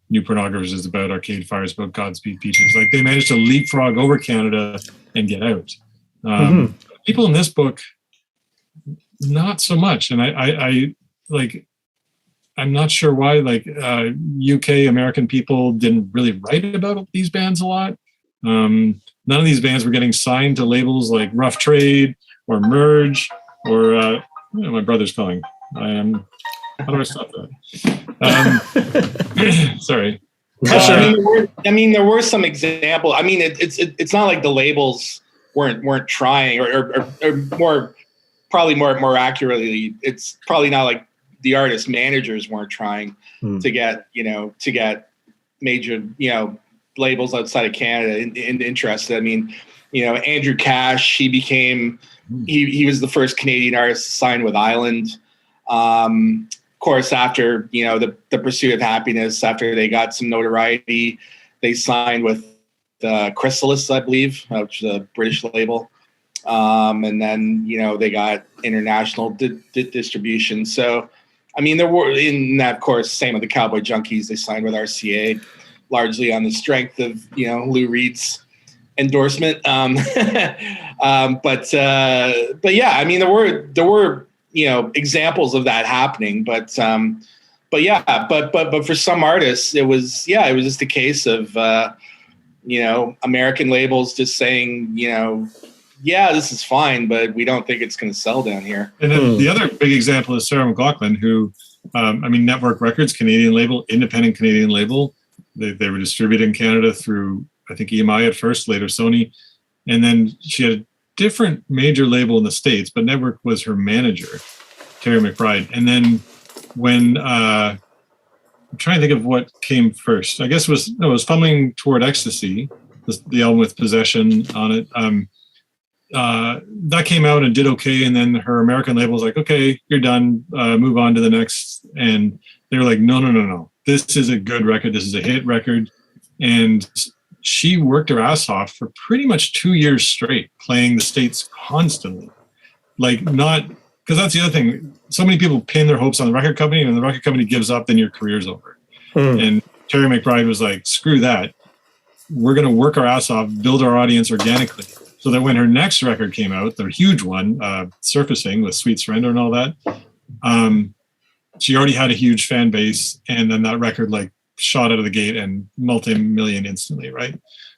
New Pornographers, it's about Arcade Fire, it's about Godspeed Peaches. Like, they managed to leapfrog over Canada and get out. People in this book, not so much. And I I'm not sure why, like, UK American people didn't really write about these bands a lot. None of these bands were getting signed to labels like Rough Trade or Merge or my brother's calling. How do I stop that? Sorry. There were some examples. I mean, it's not like the labels weren't trying, or more accurately, it's probably not like the artist managers weren't trying to get major, labels outside of Canada interested. I mean, Andrew Cash, he was the first Canadian artist to sign with Island. Of course, after, the Pursuit of Happiness, after they got some notoriety, they signed with Chrysalis, I believe, which is a British label. And then, they got international distribution. So, I mean, there were, in that, of course, same with the Cowboy Junkies, they signed with RCA, largely on the strength of, Lou Reed's endorsement. But yeah, I mean, there were, examples of that happening, but for some artists, it was just a case of, American labels just saying, this is fine, but we don't think it's going to sell down here. And then the other big example is Sarah McLachlan, who, Network Records, Canadian label, independent Canadian label. They were distributed in Canada through, I think, EMI at first, later Sony. And then she had a different major label in the States, but Network was her manager, Terry McBride. And then when, I'm trying to think of what came first. I guess it was Fumbling Toward Ecstasy, the album with Possession on it. That came out and did okay, and then her American label was like, okay, you're done, move on to the next. And they were like, no, this is a good record, this is a hit record. And she worked her ass off for pretty much 2 years straight, playing the States constantly. Because that's the other thing, so many people pin their hopes on the record company, and when the record company gives up, then your career's over. And Terry McBride was like, screw that, we're going to work our ass off, build our audience organically. So that when her next record came out, the huge one, Surfacing with Sweet Surrender and all that, she already had a huge fan base, and then that record shot out of the gate and multi-million instantly, right?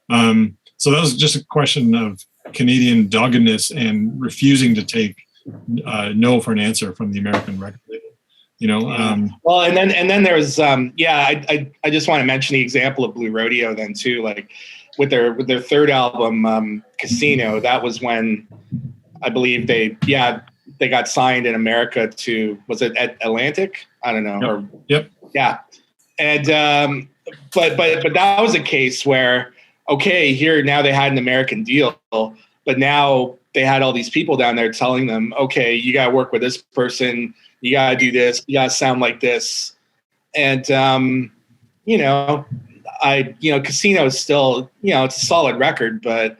So that was just a question of Canadian doggedness and refusing to take no for an answer from the American record label. Well, and then there was I just want to mention the example of Blue Rodeo then too, with their third album, Casino. That was when I believe they got signed in America to, was it at Atlantic? I don't know. Yep. Yeah. And but that was a case where, okay, here now they had an American deal, but now they had all these people down there telling them, okay, you got to work with this person, you got to do this, you got to sound like this. And Casino is still, it's a solid record, but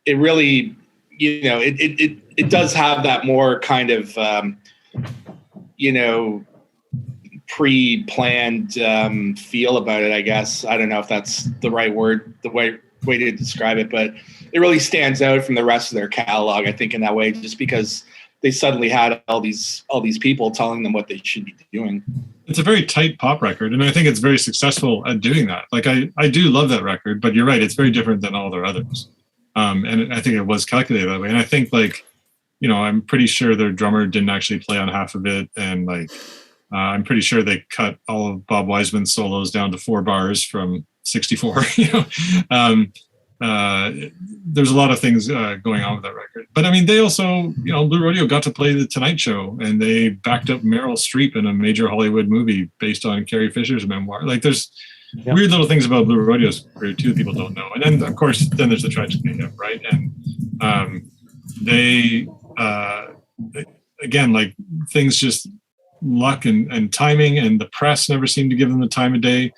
it really, it does have that more kind of, pre-planned feel about it, I guess. I don't know if that's the right word, the way to describe it, but it really stands out from the rest of their catalog, I think, in that way, just because they suddenly had all these people telling them what they should be doing. It's a very tight pop record, and I think it's very successful at doing that. I do love that record, but you're right, it's very different than all their others. And I think it was calculated that way. And I think I'm pretty sure their drummer didn't actually play on half of it, and I'm pretty sure they cut all of Bob Wiseman's solos down to 4 bars from 64. There's a lot of things going on with that record. But I mean, they also, Blue Rodeo got to play The Tonight Show, and they backed up Meryl Streep in a major Hollywood movie based on Carrie Fisher's memoir. There's weird little things about Blue Rodeo's career too people don't know. And then, of course, there's the Tragically Hip, right? And they again, things just luck and timing, and the press never seemed to give them the time of day.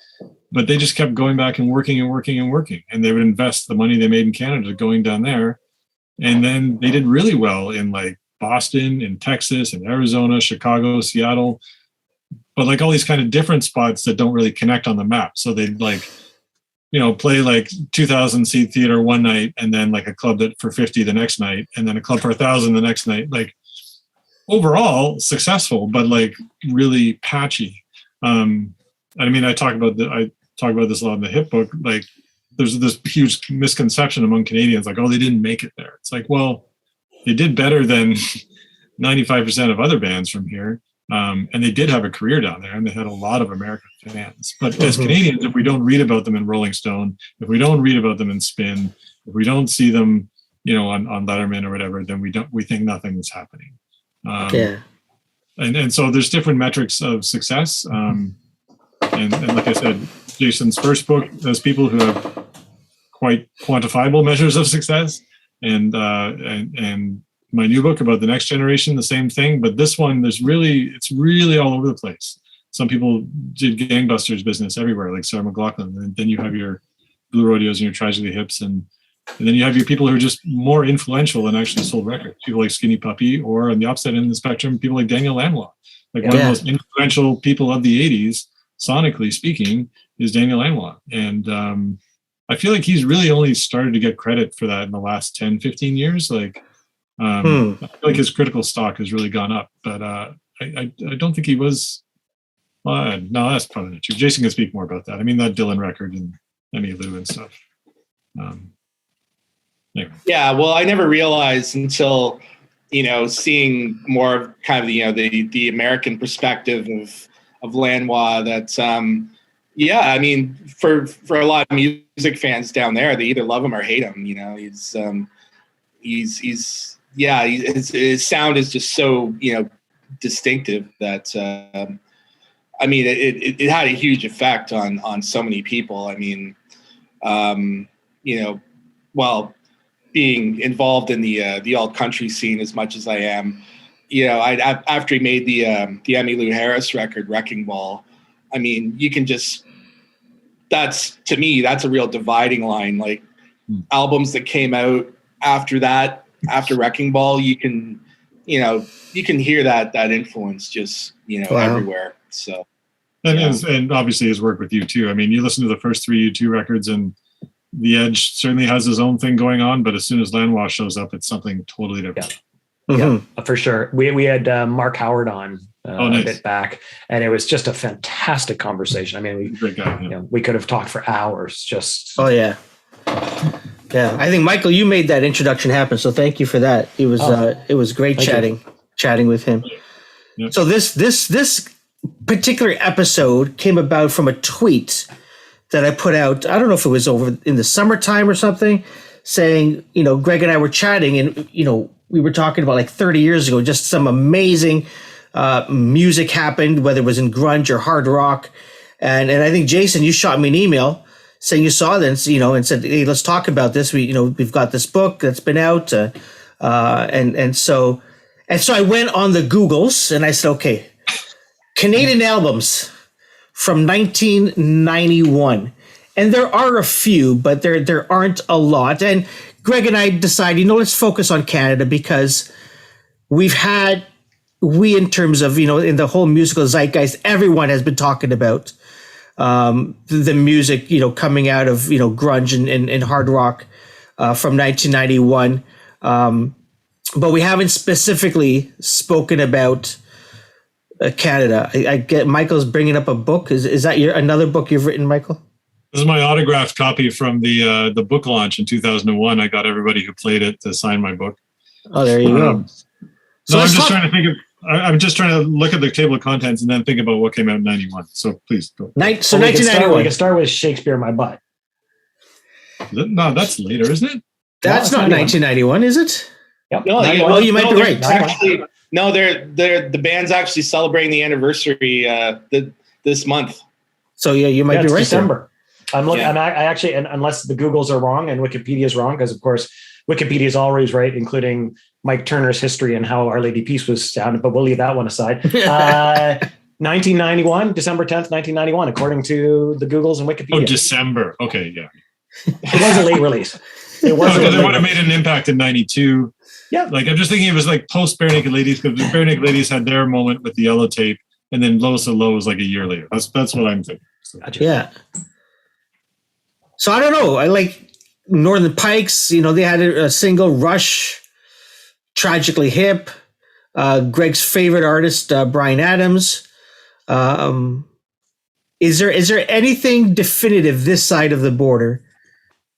But they just kept going back and working and working and working. And they would invest the money they made in Canada going down there. And then they did really well in Boston, in Texas, in Arizona, Chicago, Seattle. But all these kind of different spots that don't really connect on the map. So they'd play 2,000 seat theater one night, and then a club that for 50 the next night, and then a club for 1,000 the next night. Overall successful, but really patchy. I talk about this a lot in the Hip book. There's this huge misconception among Canadians, they didn't make it there. It's well, they did better than 95% of other bands from here. And they did have a career down there, and they had a lot of American fans. But as Canadians, if we don't read about them in Rolling Stone, if we don't read about them in Spin, if we don't see them, on Letterman or whatever, then we think nothing's happening. And so there's different metrics of success. And like I said, Jason's first book has people who have quite quantifiable measures of success, and my new book about the next generation, the same thing. But this one, it's really all over the place. Some people did gangbusters business everywhere, like Sarah McLachlan. And then you have your Blue Rodeos and your Tragically Hips, and then you have your people who are just more influential and actually sold records. People like Skinny Puppy, or on the opposite end of the spectrum, people like Daniel Lanois. Like one of the most influential people of the 80s, sonically speaking, is Daniel Lanois. And I feel like he's really only started to get credit for that in the last 10, 15 years. Like, I feel like his critical stock has really gone up, but I don't think he was. No, that's probably not true. Jason can speak more about that. I mean, that Dylan record and Emmy Lou and stuff. Anyway. Yeah, well, I never realized until seeing more of kind of the American perspective of Lanois that I mean, for a lot of music fans down there, they either love him or hate him. His sound is just so distinctive that I mean, it had a huge effect on so many people. I mean, being involved in the alt country scene as much as I am, after he made the Emmylou Harris record, Wrecking Ball, I mean, that's a real dividing line. Like albums that came out after that, after Wrecking Ball, you can hear that influence just, everywhere. So. And obviously his work with U2. I mean, you listen to the first 3 U2 records, and The Edge certainly has his own thing going on, but as soon as Lanois shows up, it's something totally different. Yeah, for sure. We had Mark Howard on nice. A bit back, and it was just a fantastic conversation. I mean, great guy, we could have talked for hours. Just yeah. I think Michael, you made that introduction happen, so thank you for that. It was great chatting with him. Yeah. So this particular episode came about from a tweet that I put out. I don't know if it was over in the summertime or something, saying, Gregg and I were chatting, and, we were talking about like 30 years ago, just some amazing music happened, whether it was in grunge or hard rock. And I think, Jason, you shot me an email saying you saw this, and said, hey, let's talk about this. We've got this book that's been out. And so I went on the Googles and I said, okay, Canadian albums from 1991. And there are a few, but there aren't a lot. And Gregg and I decided, let's focus on Canada, because we in terms of, in the whole musical zeitgeist, everyone has been talking about the music, coming out of, grunge and hard rock from 1991. But we haven't specifically spoken about Canada. I get Michael's bringing up a book. Is that another book you've written, Michael? This is my autographed copy from the book launch in 2001. I got everybody who played it to sign my book. Oh, there you go. So I'm just trying to think of. I'm just trying to look at the table of contents and then think about what came out in 91. So please go. So 1991. We can start with Shakespeare in My Butt. No, that's later, isn't it? That's not 1991, is it? Yep. No, you might be right. Actually, no, the band's actually celebrating the anniversary this month. So yeah, you might be right. December. I'm looking. I actually, and unless the Googles are wrong and Wikipedia is wrong, because of course Wikipedia is always right, including Mike Turner's history and how Our Lady Peace was founded. But we'll leave that one aside. 1991, December 10th, 1991, according to the Googles and Wikipedia. Oh, December. Okay, yeah. It was a late release. It was. Because it would have made an impact in 92. Yeah. Like, I'm just thinking it was like post Barenaked Ladies, because the Barenaked Ladies had their moment with the yellow tape, and then Lowest of Low was like a year later. That's what I'm thinking. So. Gotcha. Yeah. So I don't know. I like Northern Pikes. They had a single, Rush, Tragically Hip, Gregg's favorite artist, Bryan Adams. Is there anything definitive this side of the border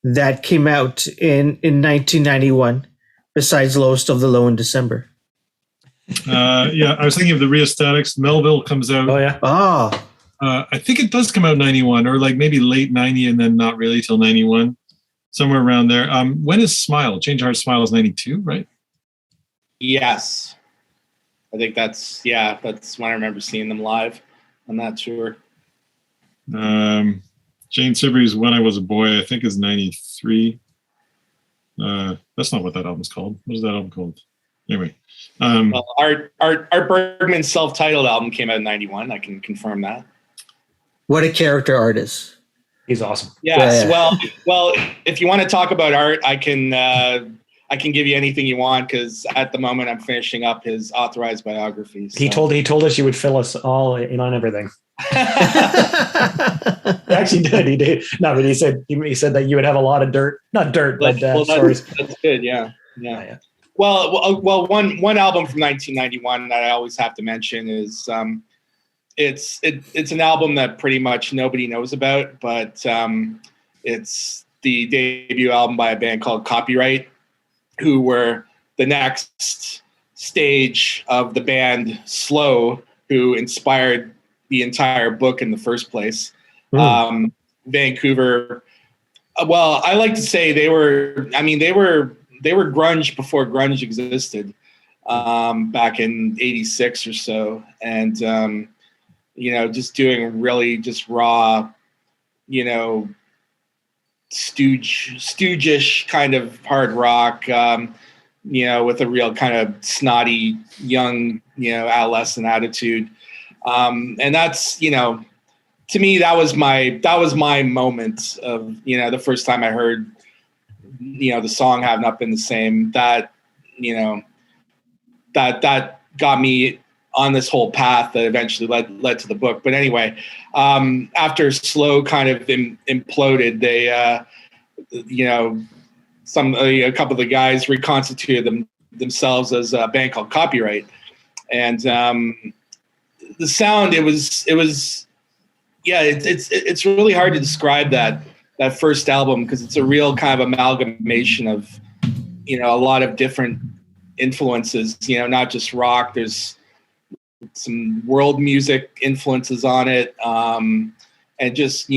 that came out in 1991 besides Lowest of the Low in December? Yeah, I was thinking of the Rheostatics. Melville comes out. Oh, yeah. Oh. I think it does come out 91, or like maybe late 90 and then not really till 91. somewhere around there. When is Smile? Change Heart Smile is 92, right? Yes. I think that's when I remember seeing them live on that tour. Jane Siberry's When I Was a Boy, I think, is 93. That's not what that album's called. What is that album called? Anyway. Well, Art Bergman's self-titled album came out in 91. I can confirm that. What a character artist. He's awesome. Yes. Yeah. Well, if you want to talk about art, I can give you anything you want, because at the moment I'm finishing up his authorized biography. So. He told us you would fill us all in on everything. He actually did. He did. No, but he said that you would have a lot of dirt, not dirt, but stories. That's good. Yeah. Well, one album from 1991 that I always have to mention is it's an album that pretty much nobody knows about, but it's the debut album by a band called Copyright, who were the next stage of the band Sloan, who inspired the entire book in the first place. Vancouver. Well, I like to say they were grunge before grunge existed, back in '86 or so, and just doing really just raw, stoogish kind of hard rock, with a real kind of snotty young, adolescent attitude. And that's, to me, that was my moment of, the first time I heard, the song Have Not Been the Same, that got me on this whole path that eventually led to the book. But anyway, after Sloan kind of imploded, they, a couple of the guys reconstituted themselves as a band called Copyright. And the sound, it's really hard to describe that first album, because it's a real kind of amalgamation of, a lot of different influences, not just rock. There's some world music influences on it, and just,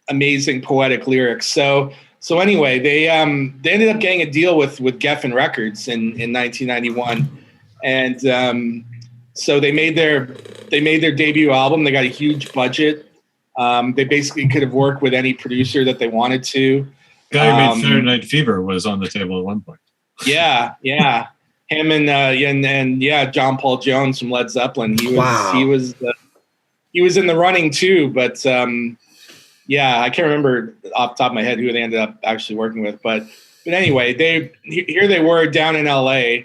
amazing poetic lyrics. So anyway, they ended up getting a deal with Geffen Records in 1991. And so they made their debut album. They got a huge budget. They basically could have worked with any producer that they wanted to. The guy who made Saturday Night Fever was on the table at one point. Yeah. Him and John Paul Jones from Led Zeppelin. He was in the running too, but I can't remember off the top of my head who they ended up actually working with. But anyway, here they were down in LA,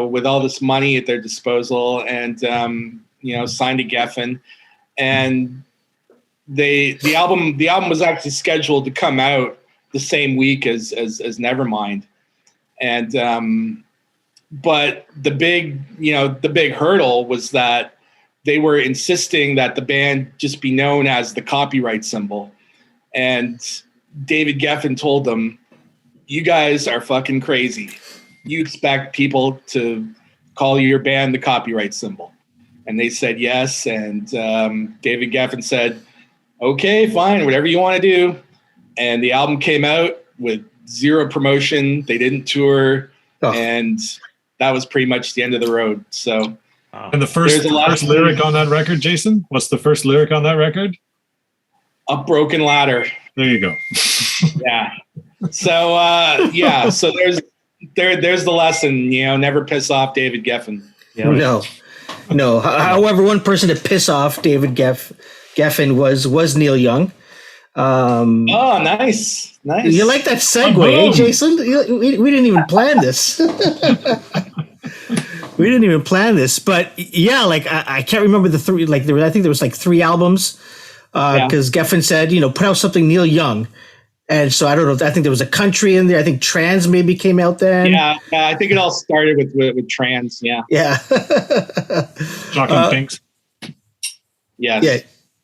with all this money at their disposal, and signed to Geffen, and the album was actually scheduled to come out the same week as Nevermind, and but the big hurdle was that they were insisting that the band just be known as the Copyright symbol, and David Geffen told them, "You guys are fucking crazy. You expect people to call your band the Copyright symbol." And they said yes. And David Geffen said, "Okay, fine, whatever you want to do." And the album came out with zero promotion. They didn't tour. And that was pretty much the end of the road. So, and the first lyric on that record, Jason? What's the first lyric on that record? A broken ladder. There you go. Yeah. So, so there's the lesson, never piss off David Geffen. No. However, one person to piss off David Geffen was Neil Young. Oh, nice. You like that segue, Jason? We didn't even plan this. We didn't even plan this, but yeah, I can't remember the three. I think there was three albums, because Geffen said, put out something Neil Young. And so I don't know. I think there was a country in there. I think trans maybe came out then. Yeah, I think it all started with trans. Yeah. Yeah. Shocking Pinks. Yes. Yeah.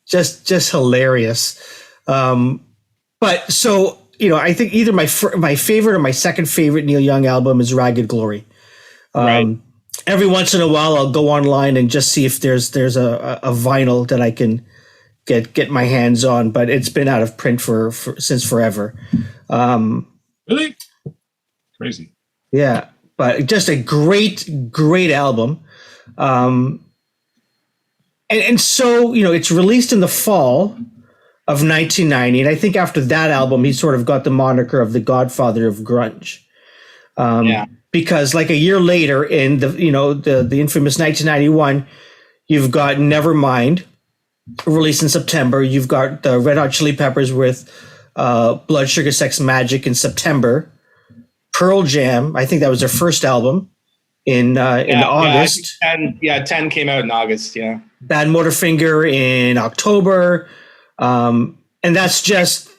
Just hilarious. But so I think either my favorite or my second favorite Neil Young album is Ragged Glory. Right. Every once in a while, I'll go online and just see if there's a vinyl that I can get my hands on, but it's been out of print for since forever. Really? Crazy. Yeah, but just a great album. And so, it's released in the fall of 1990. And I think after that album, he sort of got the moniker of the godfather of grunge. Because like a year later in the infamous 1991, you've got Nevermind, released in September. You've got the Red Hot Chili Peppers with Blood Sugar Sex Magic in September. Pearl Jam, I think that was their first album in August. 10 came out in August, yeah. Badmotorfinger in October. And that's just,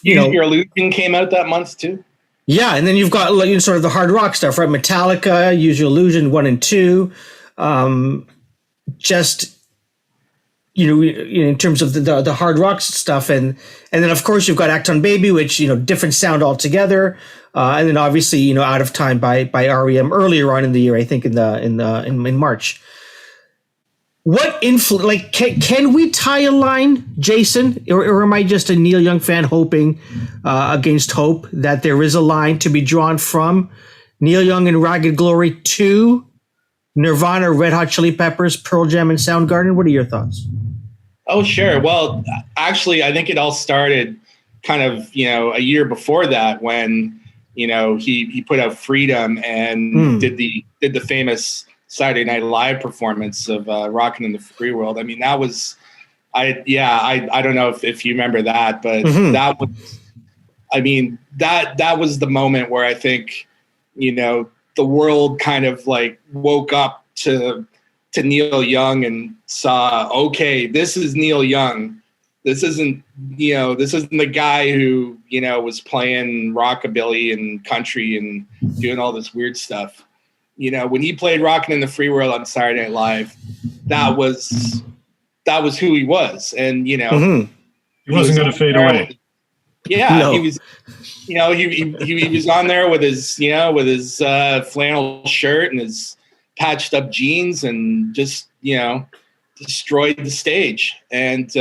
Your Illusion came out that month too? Yeah, and then you've got sort of the hard rock stuff, right? Metallica, Use Your Illusion 1 and 2. In terms of the hard rock stuff, and then of course you've got Acton Baby, which different sound altogether, and then obviously Out of Time by REM earlier on in the year, I think in March. What influence? Can we tie a line, Jason, or am I just a Neil Young fan hoping against hope that there is a line to be drawn from Neil Young and Ragged Glory to Nirvana, Red Hot Chili Peppers, Pearl Jam, and Soundgarden? What are your thoughts? Oh, sure. Well, actually, I think it all started kind of, a year before that when, he put out Freedom and did the famous Saturday Night Live performance of Rockin' in the Free World. I mean, that was, I don't know if you remember that, but that was, that was the moment where I think, the world kind of woke up to Neil Young and saw, okay, this is Neil Young. This isn't the guy who, was playing rockabilly and country and doing all this weird stuff. When he played Rockin' in the Free World on Saturday Night Live, that was who he was. And, he wasn't going to fade away. Yeah. No. He was, he was on there with his flannel shirt and his patched up jeans and just, destroyed the stage. And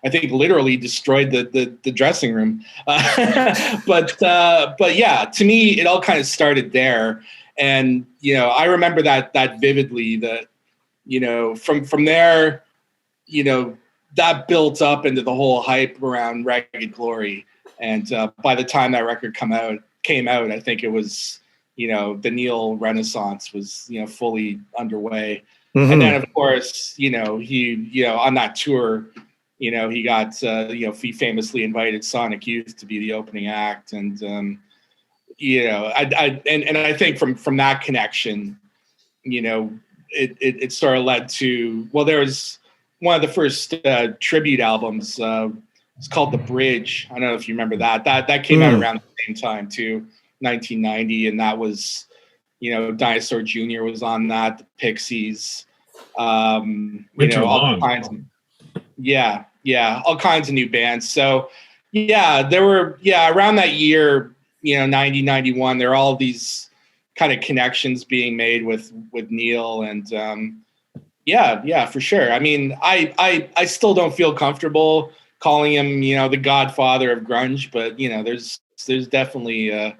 I think literally destroyed the dressing room. But yeah, to me, it all kind of started there. And, I remember that vividly, that, from there, that built up into the whole hype around Ragged Glory. And by the time that record came out, I think it was, the Neil Renaissance was, fully underway. And then, of course, he, on that tour, he got, he famously invited Sonic Youth to be the opening act. And, I think from that connection, it sort of led to, well, there was one of the first tribute albums. It's called The Bridge. I don't know if you remember that. That came out around the same time too, 1990. And that was, Dinosaur Jr. was on that, the Pixies, all kinds of, all kinds of new bands. So there were, around that year, 90, 91, there are all these kind of connections being made with Neil. And for sure. I mean, I still don't feel comfortable calling him, the godfather of grunge, but there's definitely,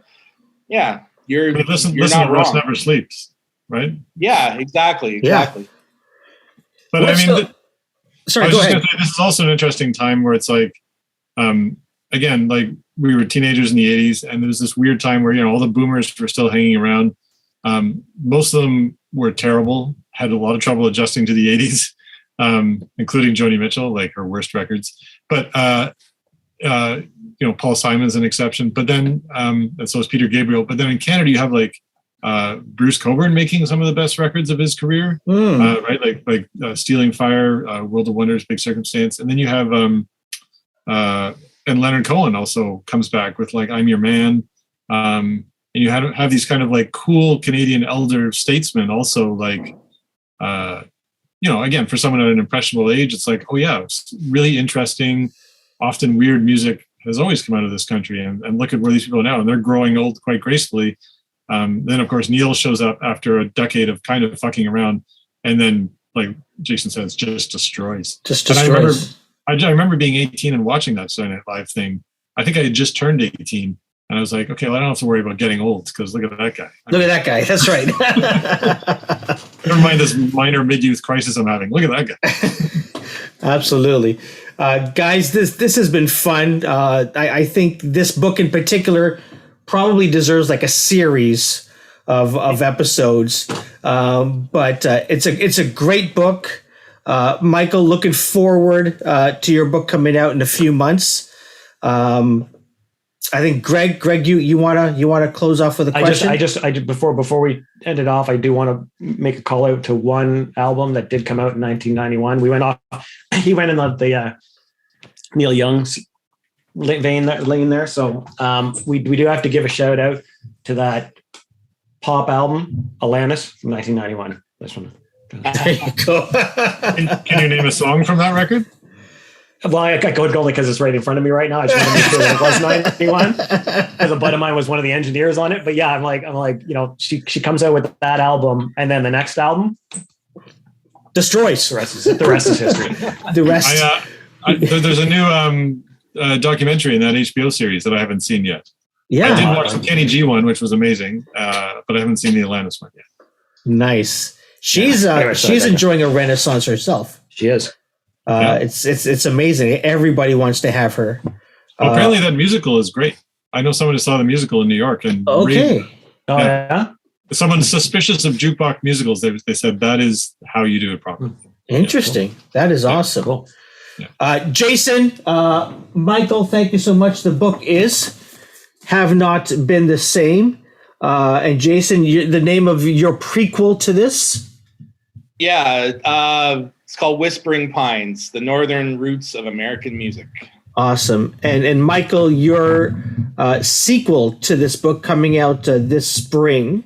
you're listen not to Rust wrong. Never Sleeps, right? Yeah, exactly. Yeah. But go ahead. Say, this is also an interesting time where it's again, we were teenagers in the 80s, and there was this weird time where, all the boomers were still hanging around. Most of them were terrible, had a lot of trouble adjusting to the 80s, including Joni Mitchell, her worst records. But, Paul Simon's an exception. But then, and so is Peter Gabriel. But then in Canada, you have Bruce Cockburn making some of the best records of his career, right? Like Stealing Fire, World of Wonders, Big Circumstance. And then you have, and Leonard Cohen also comes back with I'm Your Man. And you have these kind of cool Canadian elder statesmen also again, for someone at an impressionable age, it's it's really interesting, often weird music has always come out of this country. And look at where these people are now, and they're growing old quite gracefully. Then of course, Neil shows up after a decade of kind of fucking around. And then, like Jason says, just destroys. I remember being 18 and watching that Saturday Night Live thing I think I had just turned 18. And I was like, okay, well, I don't have to worry about getting old because look at that guy. Look at that guy. That's right. Never mind this minor mid-youth crisis I'm having. Look at that guy. Absolutely. Guys, this has been fun. I think this book in particular probably deserves like a series of episodes. But it's a great book. Michael, looking forward to your book coming out in a few months. I think Gregg, you wanna close off with a question? I just before we end it off, I do want to make a call out to one album that did come out in 1991. He went in the Neil Young's lane there. So we do have to give a shout out to that pop album, Alanis from 1991. This one. There you go. Can you name a song from that record? Well, I could go because it's right in front of me right now. I just want to make sure that it was 91 because a buddy of mine was one of the engineers on it. But yeah, I'm like, she comes out with that album, and then the next album destroys. The rest is history. The rest. There's a new documentary in that HBO series that I haven't seen yet. Yeah, I did watch the Kenny G one, which was amazing, but I haven't seen the Alanis one yet. Nice. She's enjoying a renaissance herself. She is. It's amazing. Everybody wants to have her. Well, apparently that musical is great. I know someone who saw the musical in New York and someone suspicious of jukebox musicals. They said that is how you do it properly. Interesting. Cool. That is awesome. Cool. Yeah. Jason, Michael, thank you so much. The book is Have Not Been the Same. And Jason, the name of your prequel to this? Yeah. It's called Whispering Pines, The Northern Roots of American Music. Awesome. And Michael, your sequel to this book coming out this spring.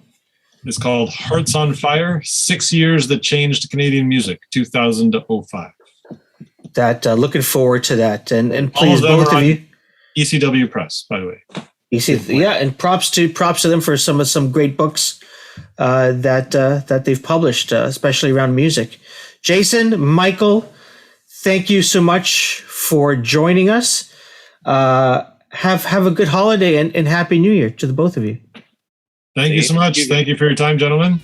It's called Hearts on Fire, 6 Years That Changed Canadian Music, 2000 to 05. That looking forward to that. And please, both of you. ECW Press, by the way. And props to them for some great books that they've published, especially around music. Jason, Michael, thank you so much for joining us. Have a good holiday and Happy New Year to the both of you. Thank you so much. Thank you for your time, gentlemen.